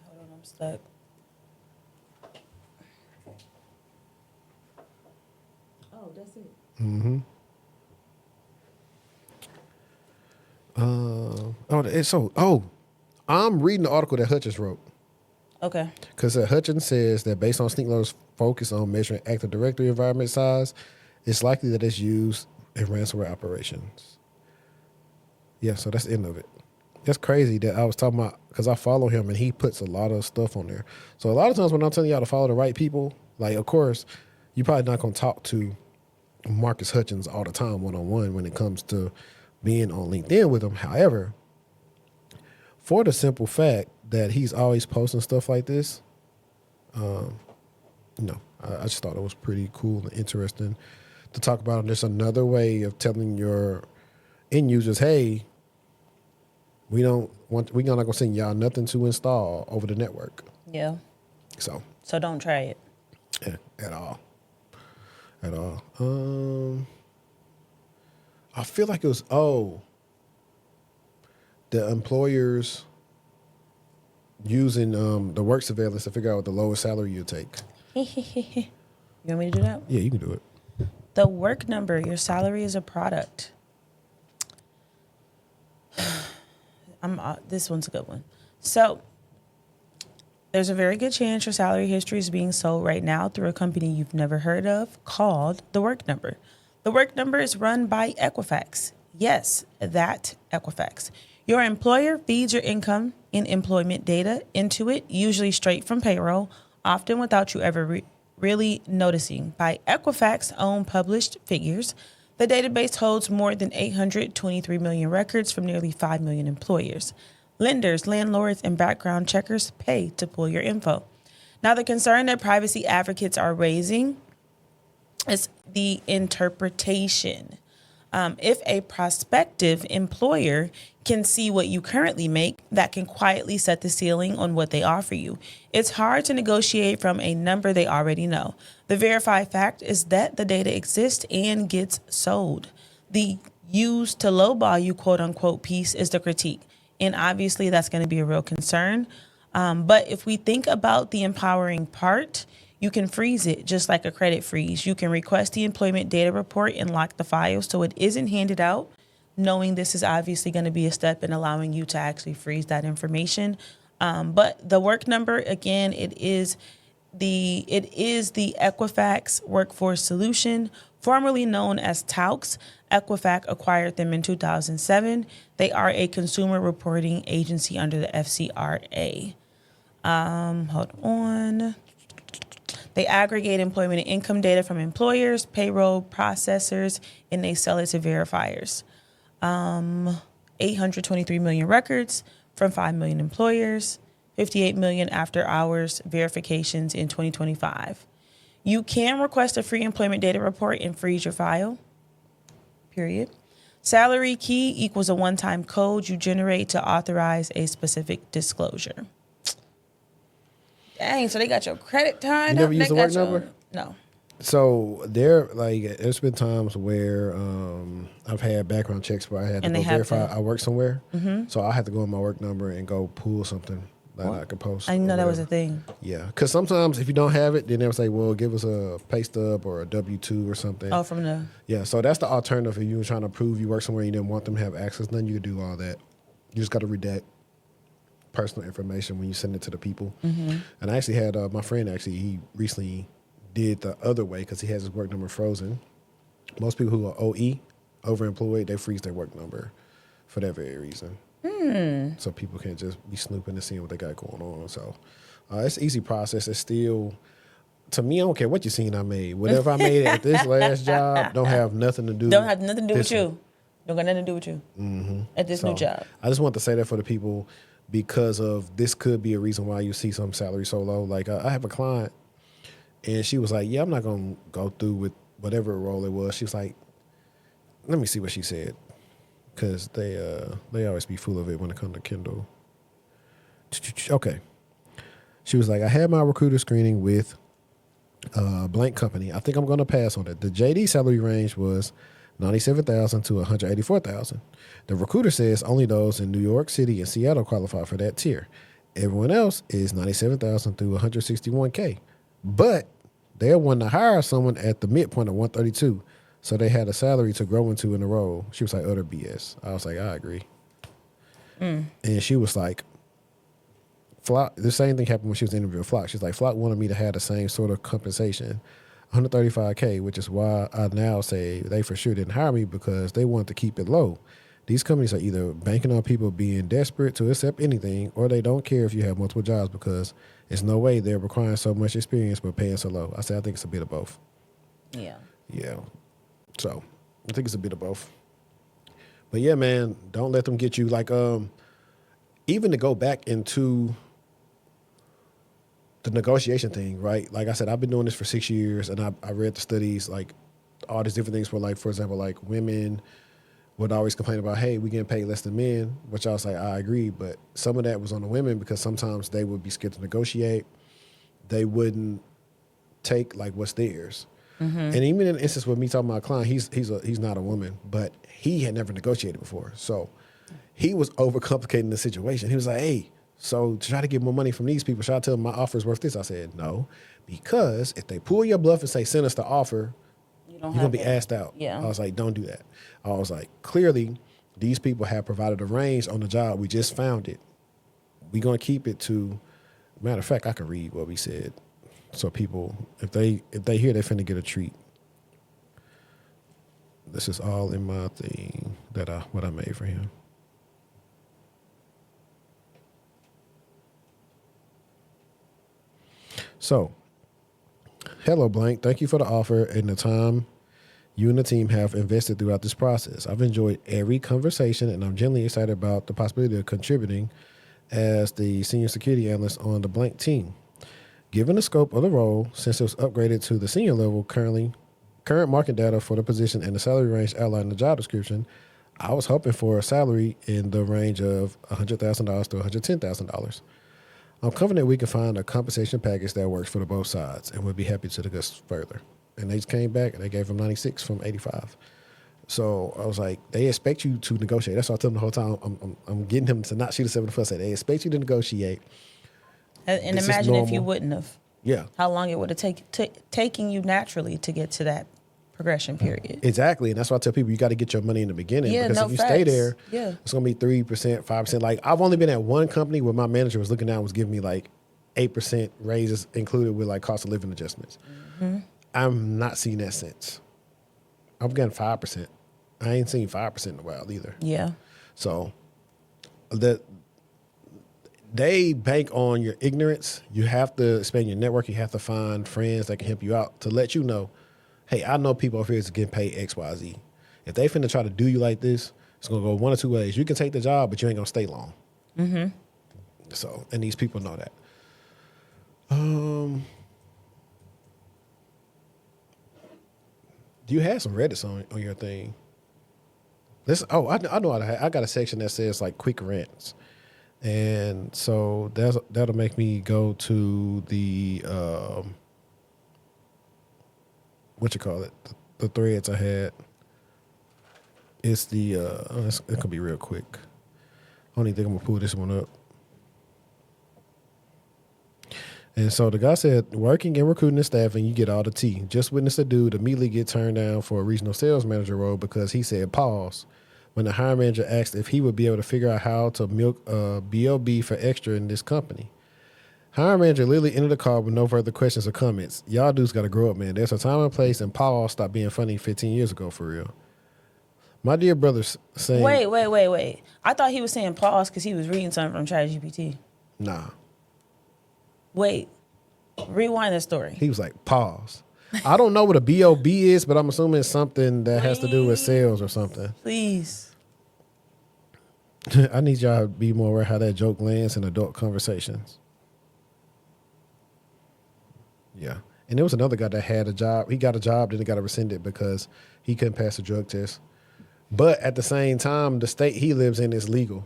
Hold on, I'm stuck. Oh, that's it. Mm-hmm. I'm reading the article that Hutchins wrote. Okay. Because Hutchins says that based on Snykloader's focus on measuring Active Directory environment size, it's likely that it's used in ransomware operations. Yeah, so that's the end of it. That's crazy that I was talking about, because I follow him and he puts a lot of stuff on there. So a lot of times when I'm telling y'all to follow the right people, like, of course, you're probably not going to talk to Marcus Hutchins all the time one-on-one when it comes to being on LinkedIn with him. However, for the simple fact that he's always posting stuff like this, I just thought it was pretty cool and interesting to talk about. And there's another way of telling your end users, hey, we're not going to send y'all nothing to install over the network. Yeah. So don't try it. Yeah, at all. I feel like it was, the employers using the work surveillance to figure out what the lowest salary you take. You want me to do that? Yeah, you can do it. The work number, your salary is a product. This one's a good one. So there's a very good chance your salary history is being sold right now through a company you've never heard of called The Work Number. The Work Number is run by Equifax. Yes, that Equifax. Your employer feeds your income and employment data into it, usually straight from payroll, often without you ever really noticing. By Equifax's own published figures, the database holds more than 823 million records from nearly 5 million employers. Lenders, landlords, and background checkers pay to pull your info. Now, the concern that privacy advocates are raising is the interpretation. If a prospective employer can see what you currently make, that can quietly set the ceiling on what they offer you. It's hard to negotiate from a number they already know. The verified fact is that the data exists and gets sold. The used to lowball you, quote unquote, piece is the critique. And obviously that's going to be a real concern. But if we think about the empowering part, you can freeze it just like a credit freeze. You can request the employment data report and lock the file so it isn't handed out, knowing this is obviously going to be a step in allowing you to actually freeze that information. But the work number, again, it is the Equifax Workforce Solution, formerly known as TAUX. Equifax acquired them in 2007. They are a consumer reporting agency under the FCRA. Hold on. They aggregate employment and income data from employers, payroll processors, and they sell it to verifiers. 823 million records from 5 million employers, 58 million after hours verifications in 2025. You can request a free employment data report and freeze your file, period. Salary key equals a one-time code you generate to authorize a specific disclosure. Dang, so they got your credit tied You never up? used the They work got number? No. So there's been times where I've had background checks where I had to And go they have verify to. I work somewhere. Mm-hmm. So I had to go on my work number and go pull something that I could post. I didn't know or that was a whatever. thing. Yeah, because sometimes if you don't have it, then they'll say, well, give us a pay stub or a W-2 or something. Oh, from the... Yeah, so that's the alternative. If you were trying to prove you work somewhere and you didn't want them to have access, then you could do all that. You just got to redact personal information when you send it to the people. And I actually had my friend he recently did the other way because he has his work number frozen. Most people who are OE, overemployed, they freeze their work number for that very reason. So people can't just be snooping and seeing what they got going on. So it's an easy process. It's still, to me, I don't care what you seen I made. Whatever I made at this last job don't have nothing to do. Don't have nothing to do with you. Don't got nothing to do with you at this new job. I just want to say that for the people because of this could be a reason why you see some salary so low. Like I have a client and she was like, yeah, I'm not going to go through with whatever role it was. She was like, let me see what she said. Because they always be full of it when it comes to Kindle. Okay. She was like, I had my recruiter screening with blank company. I think I'm going to pass on it. The JD salary range was $97,000 to $184,000. The recruiter says only those in New York City and Seattle qualify for that tier. Everyone else is $97,000 through $161K. But they want to hire someone at the midpoint of 132. So they had a salary to grow into in the role. She was like, utter BS. I was like, I agree. And she was like, Flock, the same thing happened when she was interviewing Flock. She's like, Flock wanted me to have the same sort of compensation, $135K, which is why I now say they for sure didn't hire me because they wanted to keep it low. These companies are either banking on people being desperate to accept anything or they don't care if you have multiple jobs because there's no way they're requiring so much experience but paying so low. I said, I think it's a bit of both. Yeah. Yeah. So I think it's a bit of both. But yeah, man, don't let them get you. Like, even to go back into the negotiation thing, right? Like I said, I've been doing this for 6 years, and I read the studies, like all these different things. Like for example, like women would always complain about, hey, we getting paid less than men, which I was like, I agree, but some of that was on the women because sometimes they would be scared to negotiate. They wouldn't take like what's theirs. And even in the instance with me talking about a client, he's not a woman, but he had never negotiated before. So he was overcomplicating the situation. He was like, hey, so to try to get more money from these people, should I tell them my offer is worth this? I said, no, because if they pull your bluff and say, send us the offer, you're going to be asked out. Yeah. I was like, don't do that. I was like, clearly, these people have provided a range on the job. We just found it. We're going to keep it to, matter of fact, I could read what we said. So people, if they hear, they finna get a treat. This is all in my thing what I made for him. So, hello, Blank. Thank you for the offer and the time you and the team have invested throughout this process. I've enjoyed every conversation, and I'm genuinely excited about the possibility of contributing as the senior security analyst on the Blank team. Given the scope of the role, since it was upgraded to the senior level, current market data for the position and the salary range outlined in the job description, I was hoping for a salary in the range of $100,000 to $110,000. I'm confident we can find a compensation package that works for both sides and would be happy to discuss further. And they just came back and they gave him 96 from 85. So I was like, they expect you to negotiate. That's what I told them the whole time. I'm getting him to not shoot a 7 first. They expect you to negotiate. And imagine if you wouldn't have. Yeah. How long it would have taken you naturally to get to that progression period. Exactly. And that's why I tell people you got to get your money in the beginning. Yeah, because no if you facts. stay there, Yeah. it's going to be 3%, 5%. Like I've only been at one company where my manager was looking down and was giving me like 8% raises included with like cost of living adjustments. I'm not seeing that since. I've gotten 5%. I ain't seen 5% in a while either. Yeah. So they bank on your ignorance. You have to expand your network. You have to find friends that can help you out to let you know, hey, I know people over here is getting paid X, Y, Z. If they finna try to do you like this, it's gonna go one or two ways. You can take the job, but you ain't gonna stay long. So, and these people know that. Do you have some Reddits on your thing? I know I got a section that says like quick rants. And so that'll make me go to the the threads I had. It's the it could be real quick. I don't even think I'm gonna pull this one up. And so the guy said, working in recruiting and staffing, you get all the tea. Just witnessed a dude immediately get turned down for a regional sales manager role because he said pause, when the hiring manager asked if he would be able to figure out how to milk BLB for extra in this company. Hiring manager literally ended the call with no further questions or comments. Y'all dudes got to grow up, man. There's a time and place, and Paul stopped being funny 15 years ago, for real. My dear brother's saying... Wait. I thought he was saying pause because he was reading something from ChatGPT. Nah. Wait. Rewind the story. He was like, pause. I don't know what a B.O.B. is, but I'm assuming it's something that has to do with sales or something. Please. I need y'all to be more aware how that joke lands in adult conversations. Yeah. And there was another guy that had a job. He got a job, then he got it rescinded because he couldn't pass the drug test. But at the same time, the state he lives in is legal.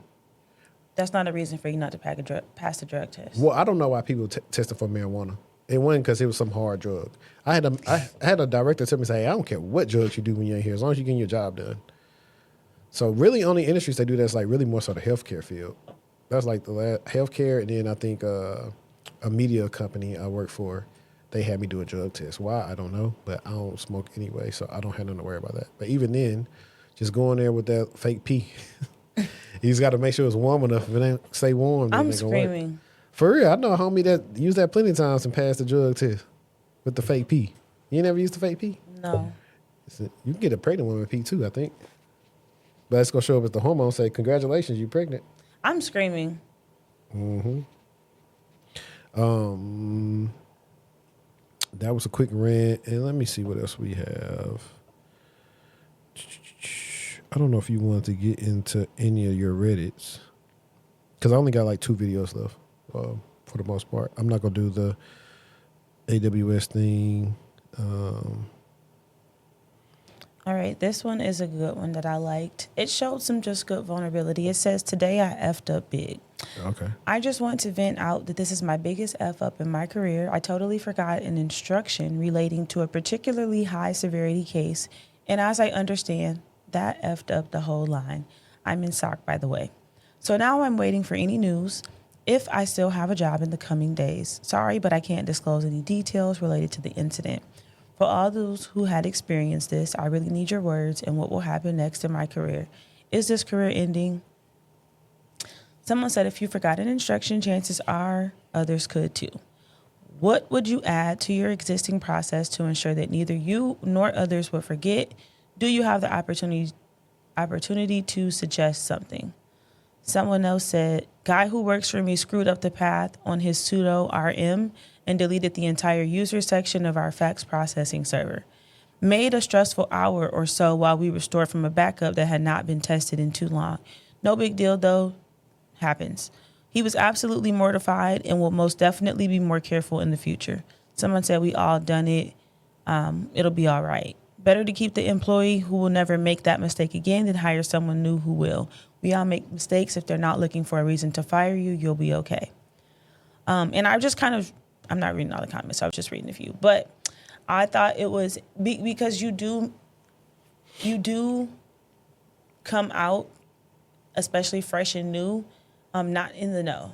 That's not a reason for you not to pass the drug test. Well, I don't know why people tested for marijuana. It wasn't because it was some hard drug. I had a director tell me, say, hey, I don't care what drugs you do when you're in here, as long as you're getting your job done. So really only industries they do that's like really more so the healthcare field. That's like the healthcare, and then I think a media company I work for, they had me do a drug test. Why? I don't know, but I don't smoke anyway, so I don't have nothing to worry about that. But even then, just going there with that fake pee, you just got to make sure it's warm enough. If it ain't stay warm, then I'm it gonna work. screaming. For real, I know a homie that used that plenty of times and passed the drug test with the fake pee. You never used the fake pee? No. You can get a pregnant woman pee too, I think. But it's going to show up as the hormone say, congratulations, you pregnant. I'm screaming. That was a quick rant. And let me see what else we have. I don't know if you wanted to get into any of your Reddits. Because I only got like 2 videos left for the most part. I'm not going to do the AWS thing. All right, this one is a good one that I liked. It showed some just good vulnerability. It says, today I effed up big. Okay. I just want to vent out that this is my biggest F up in my career. I totally forgot an instruction relating to a particularly high severity case. And as I understand, that effed up the whole line. I'm in SOC, by the way. So now I'm waiting for any news if I still have a job in the coming days. Sorry, but I can't disclose any details related to the incident. For all those who had experienced this, I really need your words and what will happen next in my career. Is this career ending? Someone said if you forgot an instruction, chances are others could too. What would you add to your existing process to ensure that neither you nor others would forget? Do you have the opportunity to suggest something? Someone else said, guy who works for me screwed up the path on his sudo RM and deleted the entire user section of our fax processing server. Made a stressful hour or so while we restored from a backup that had not been tested in too long. No big deal though, happens. He was absolutely mortified and will most definitely be more careful in the future. Someone said we all done it, it'll be all right. Better to keep the employee who will never make that mistake again than hire someone new who will. We all make mistakes. If they're not looking for a reason to fire you, you'll be okay. And I just I'm not reading all the comments, so I was just reading a few. But I thought it was because you do come out, especially fresh and new, not in the know.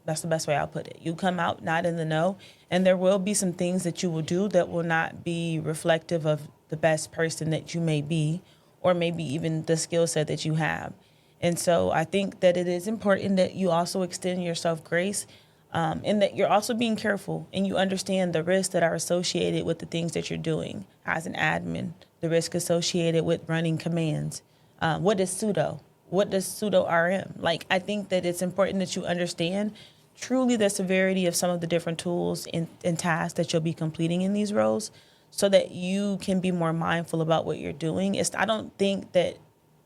That's the best way I'll put it. You come out not in the know, and there will be some things that you will do that will not be reflective of the best person that you may be, or maybe even the skill set that you have. And so I think that it is important that you also extend yourself grace, and that you're also being careful and you understand the risks that are associated with the things that you're doing as an admin, the risk associated with running commands. What is sudo? What does sudo RM? Like, I think that it's important that you understand truly the severity of some of the different tools and tasks that you'll be completing in these roles so that you can be more mindful about what you're doing. I don't think that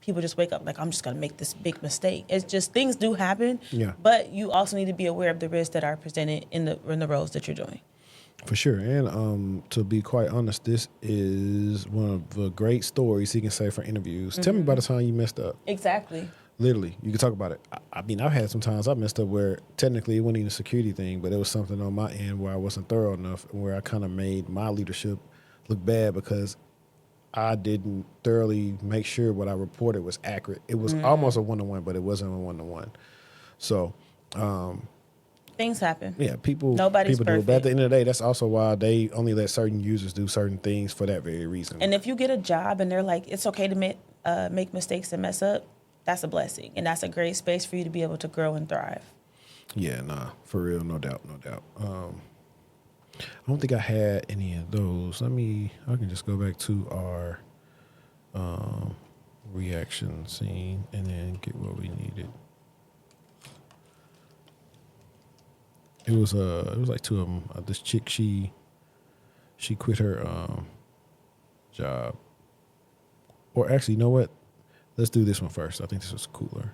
people just wake up like, I'm just going to make this big mistake. It's just things do happen, but you also need to be aware of the risks that are presented in the roles that you're doing. For sure. And to be quite honest, this is one of the great stories he can say for interviews. Tell me about the time you messed up. Exactly. Literally, you can talk about it. I mean, I've had some times I messed up where technically it wasn't even a security thing, but it was something on my end where I wasn't thorough enough, where I kind of made my leadership look bad because I didn't thoroughly make sure what I reported was accurate. It was almost a one-to-one, but it wasn't a one-to-one. So, things happen. Yeah, people do it. But at the end of the day, that's also why they only let certain users do certain things for that very reason. And if you get a job and they're like, it's okay to make mistakes and mess up, that's a blessing. And that's a great space for you to be able to grow and thrive. Yeah, nah, for real, no doubt, no doubt. I don't think I had any of those. I can just go back to our reaction scene and then get what we needed. It was like two of them. This chick, she quit her job. Or actually, you know what? Let's do this one first. I think this was cooler.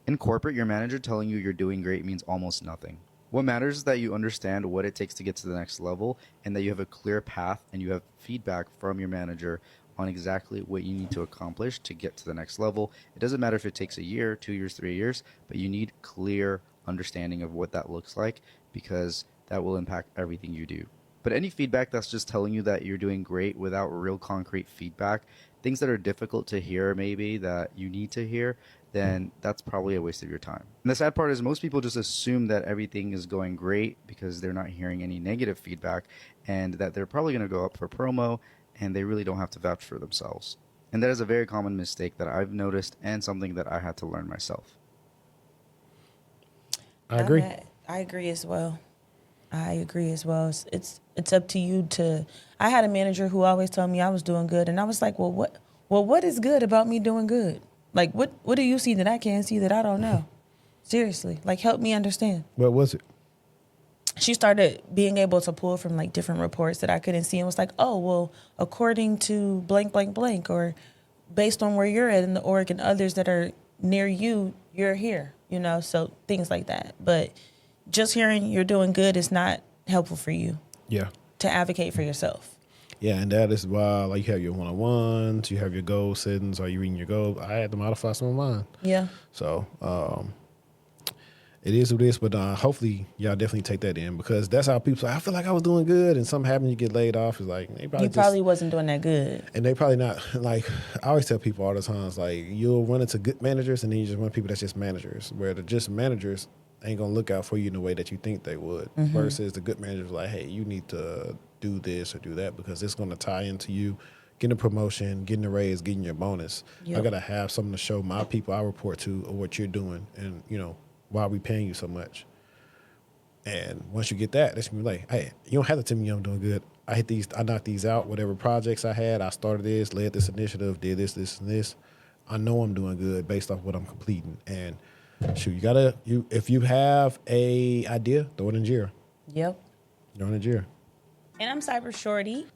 In corporate, your manager telling you you're doing great means almost nothing. What matters is that you understand what it takes to get to the next level and that you have a clear path and you have feedback from your manager on exactly what you need to accomplish to get to the next level. It doesn't matter if it takes a year, 2 years, 3 years, but you need clear understanding of what that looks like because that will impact everything you do. But any feedback that's just telling you that you're doing great without real concrete feedback, things that are difficult to hear maybe that you need to hear, then that's probably a waste of your time. And the sad part is most people just assume that everything is going great because they're not hearing any negative feedback and that they're probably going to go up for promo and they really don't have to vouch for themselves. And that is a very common mistake that I've noticed and something that I had to learn myself. I agree. I agree as well. It's up to you to. I had a manager who always told me I was doing good, and I was like, well, what is good about me doing good? Like, what do you see that I can't see that I don't know? Seriously, like, help me understand. What was it? She started being able to pull from like different reports that I couldn't see and was like, oh, well, according to blank, blank, blank, or based on where you're at in the org and others that are near you, you're here, so things like that. But just hearing you're doing good is not helpful for you. Yeah. To advocate for yourself. Yeah, and that is why, like, you have your one-on-ones, you have your goal settings, are you reading your goals? I had to modify some of mine. Yeah. So, it is what it is, but hopefully y'all definitely take that in because that's how people say, I feel like I was doing good, and something happened, you get laid off. It's like, you probably wasn't doing that good. And they probably not, like, I always tell people all the time, it's like, you'll run into good managers, and then you just run people that's just managers, where the just managers ain't going to look out for you in the way that you think they would, versus the good managers like, hey, you need to do this or do that because it's going to tie into you getting a promotion, getting a raise, getting your bonus. Yep. I got to have something to show my people I report to of what you're doing and, why are we paying you so much? And once you get that, that's going to be like, hey, you don't have to tell me I'm doing good. I knocked these out, whatever projects I had. I started this, led this initiative, did this, and this. I know I'm doing good based off what I'm completing. And shoot, if you have a idea, throw it in Jira. Yep. Throw it in Jira. And I'm CyberShortieee.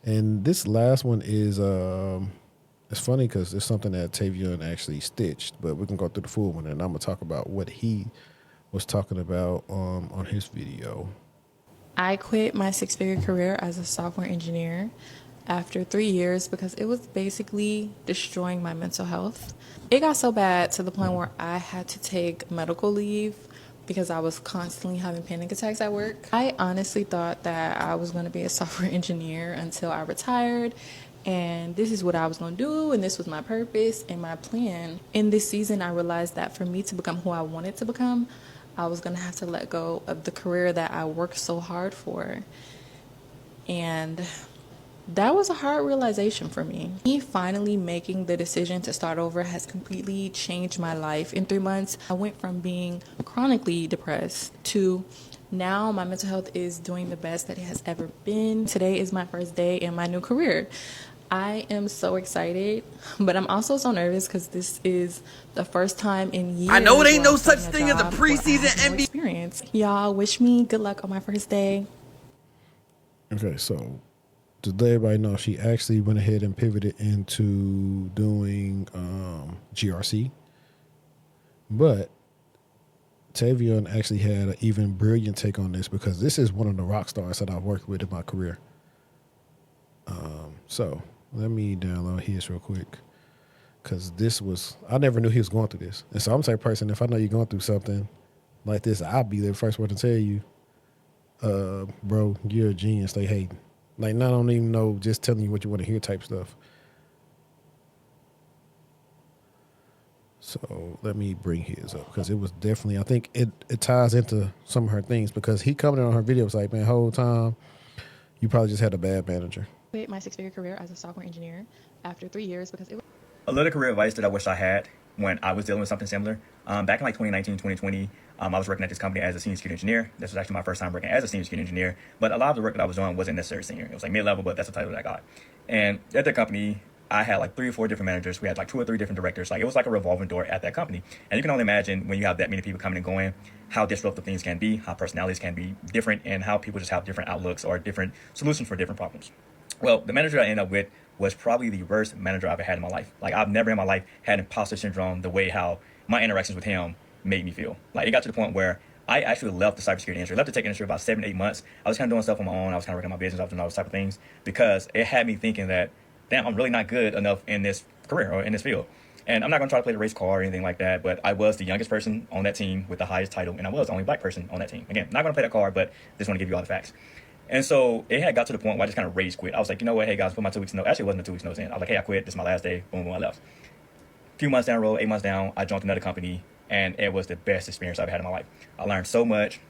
And this last one is it's funny because it's something that Tavion actually stitched, but we can go through the full one, and I'm gonna talk about what he was talking about on his video. I quit my 6-figure career as a software engineer after 3 years because it was basically destroying my mental health. It got so bad to the point where I had to take medical leave because I was constantly having panic attacks at work. I honestly thought that I was going to be a software engineer until I retired, and this is what I was going to do, and this was my purpose and my plan. In this season, I realized that for me to become who I wanted to become, I was going to have to let go of the career that I worked so hard for. And that was a hard realization for me. Me finally making the decision to start over has completely changed my life. In 3 months, I went from being chronically depressed to now my mental health is doing the best that it has ever been. Today is my first day in my new career. I am so excited, but I'm also so nervous because this is the first time in years. I know it ain't no such thing as a preseason NBA experience. Y'all wish me good luck on my first day. Okay, so to let everybody know, she actually went ahead and pivoted into doing GRC, but Tavion actually had an even brilliant take on this because this is one of the rock stars that I've worked with in my career. So let me download his real quick because I never knew he was going through this. And so I'm the type of person, if I know you're going through something like this, I'll be the first one to tell you, bro, you're a genius. They hating. Like, I don't even know, just telling you what you want to hear type stuff. So let me bring his up because it was definitely, I think it ties into some of her things because he commented on her video, was like, man, whole time You probably just had a bad manager. Quit my six-figure career as a software engineer after 3 years because it was A little career advice that I wish I had when I was dealing with something similar. Back in like 2019, 2020, I was working at this company as a senior security engineer. This was actually my first time working as a senior security engineer, but a lot of the work that I was doing wasn't necessarily senior. It was like mid-level, but that's the title that I got. And at that company, I had like 3 or 4 different managers. We had like 2 or 3 different directors. Like it was like a revolving door at that company. And you can only imagine when you have that many people coming and going, how disruptive things can be, how personalities can be different, and how people just have different outlooks or different solutions for different problems. Well, the manager I ended up with was probably the worst manager I've ever had in my life. Like I've never in my life had imposter syndrome the way how my interactions with him made me feel. Like it got to the point where I actually left the cybersecurity industry, left the tech industry about 7 to 8 months. I was kind of doing stuff on my own. I was kind of working on my business, I was doing all those type of things because it had me thinking that, damn, I'm really not good enough in this career or in this field. And I'm not going to try to play the race card or anything like that, but I was the youngest person on that team with the highest title, and I was the only black person on that team. Again, not going to play that card, but just want to give you all the facts. And so it had got to the point where I just kind of rage quit. I was like, you know what, hey guys, put my 2 weeks notice. Actually, it wasn't a 2 weeks notice in. I was like, hey, I quit. This is my last day. Boom, boom, I left. A few months down the road, 8 months down, I joined another company, and it was the best experience I've had in my life. I learned so much.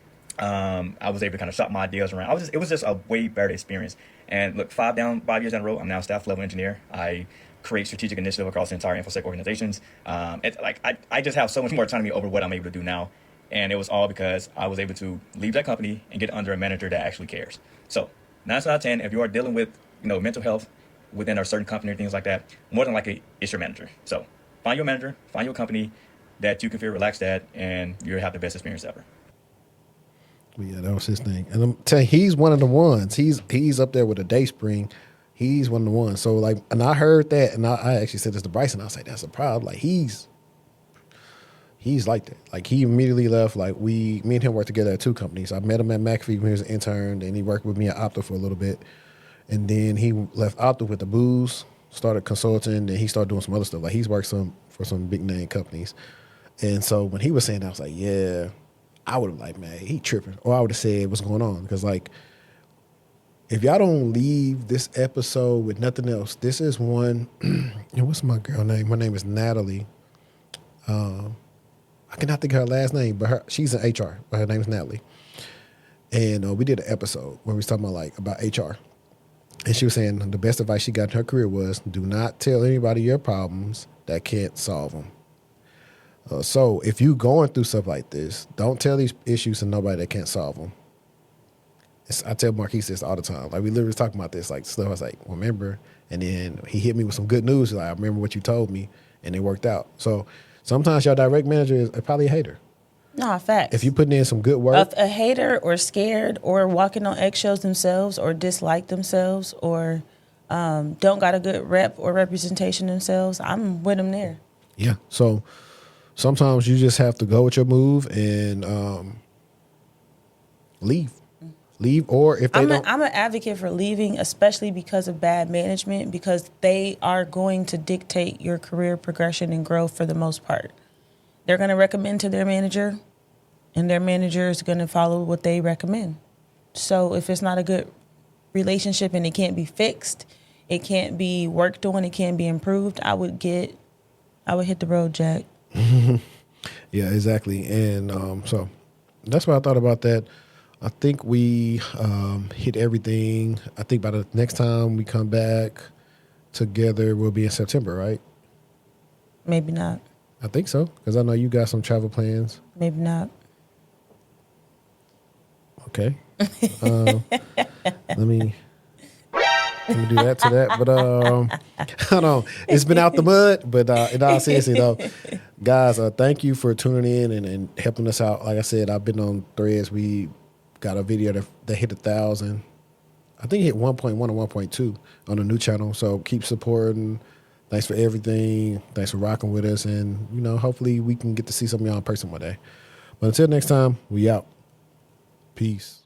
I was able to kind of shop my ideas around. It was just a way better experience. And look, 5 years down the road, I'm now a staff level engineer. I create strategic initiative across the entire InfoSec organizations. I just have so much more autonomy over what I'm able to do now. And it was all because I was able to leave that company and get under a manager that actually cares. So 9 out of 10, if you are dealing with mental health within a certain company or things like that, more than likely it's your manager. So find your manager, find your company that you can feel relaxed at, and you'll have the best experience ever. Yeah, that was his thing. And I'm telling you, he's one of the ones. He's up there with a Dayspring. He's one of the ones. So like, and I heard that, and I actually said this to Bryson. I was like, that's a problem. Like he's like that. Like he immediately left. Like me and him worked together at 2 companies. I met him at McAfee when he was an intern, and he worked with me at Opta for a little bit. And then he left Opta with the booze, started consulting, and he started doing some other stuff. Like he's worked for some big name companies. And so when he was saying that, I was like, yeah, I would have like, man, he tripping. Or I would have said what's going on. Because like, if y'all don't leave this episode with nothing else, this is one. What's my girl name? Her name is Natalie. I cannot think of her last name, but she's in HR, but her name is Natalie. And we did an episode where we was talking about HR. And she was saying the best advice she got in her career was do not tell anybody your problems that can't solve them. So if you going through stuff like this, don't tell these issues to nobody that can't solve them. I tell Marquise this all the time. Like we literally was talking about this, like stuff. I was like, remember? And then he hit me with some good news. Like I remember what you told me, and it worked out. So sometimes your direct manager is probably a hater. No, facts. If you putting in some good work, a hater or scared or walking on eggshells themselves or dislike themselves or don't got a good rep or representation themselves, I'm with them there. Yeah. So sometimes you just have to go with your move and leave. Leave, or if they don't. I'm an advocate for leaving, especially because of bad management, because they are going to dictate your career progression and growth for the most part. They're going to recommend to their manager, and their manager is going to follow what they recommend. So if it's not a good relationship and it can't be fixed, it can't be worked on, it can't be improved, I would hit the road, Jack. Yeah, exactly. And so that's what I thought about that. I think we hit everything. I think by the next time we come back together, we'll be in September, right? Maybe not. I think so, because I know you got some travel plans. Maybe not. Okay. Let me do that to that. But I don't know. It's been out the mud, but in all seriousness, though, guys, thank you for tuning in and helping us out. Like I said, I've been on Threads. We got a video that hit 1,000. I think it hit 1.1 or 1.2 on the new channel. So keep supporting. Thanks for everything. Thanks for rocking with us. And, hopefully we can get to see some of y'all in person one day. But until next time, we out. Peace.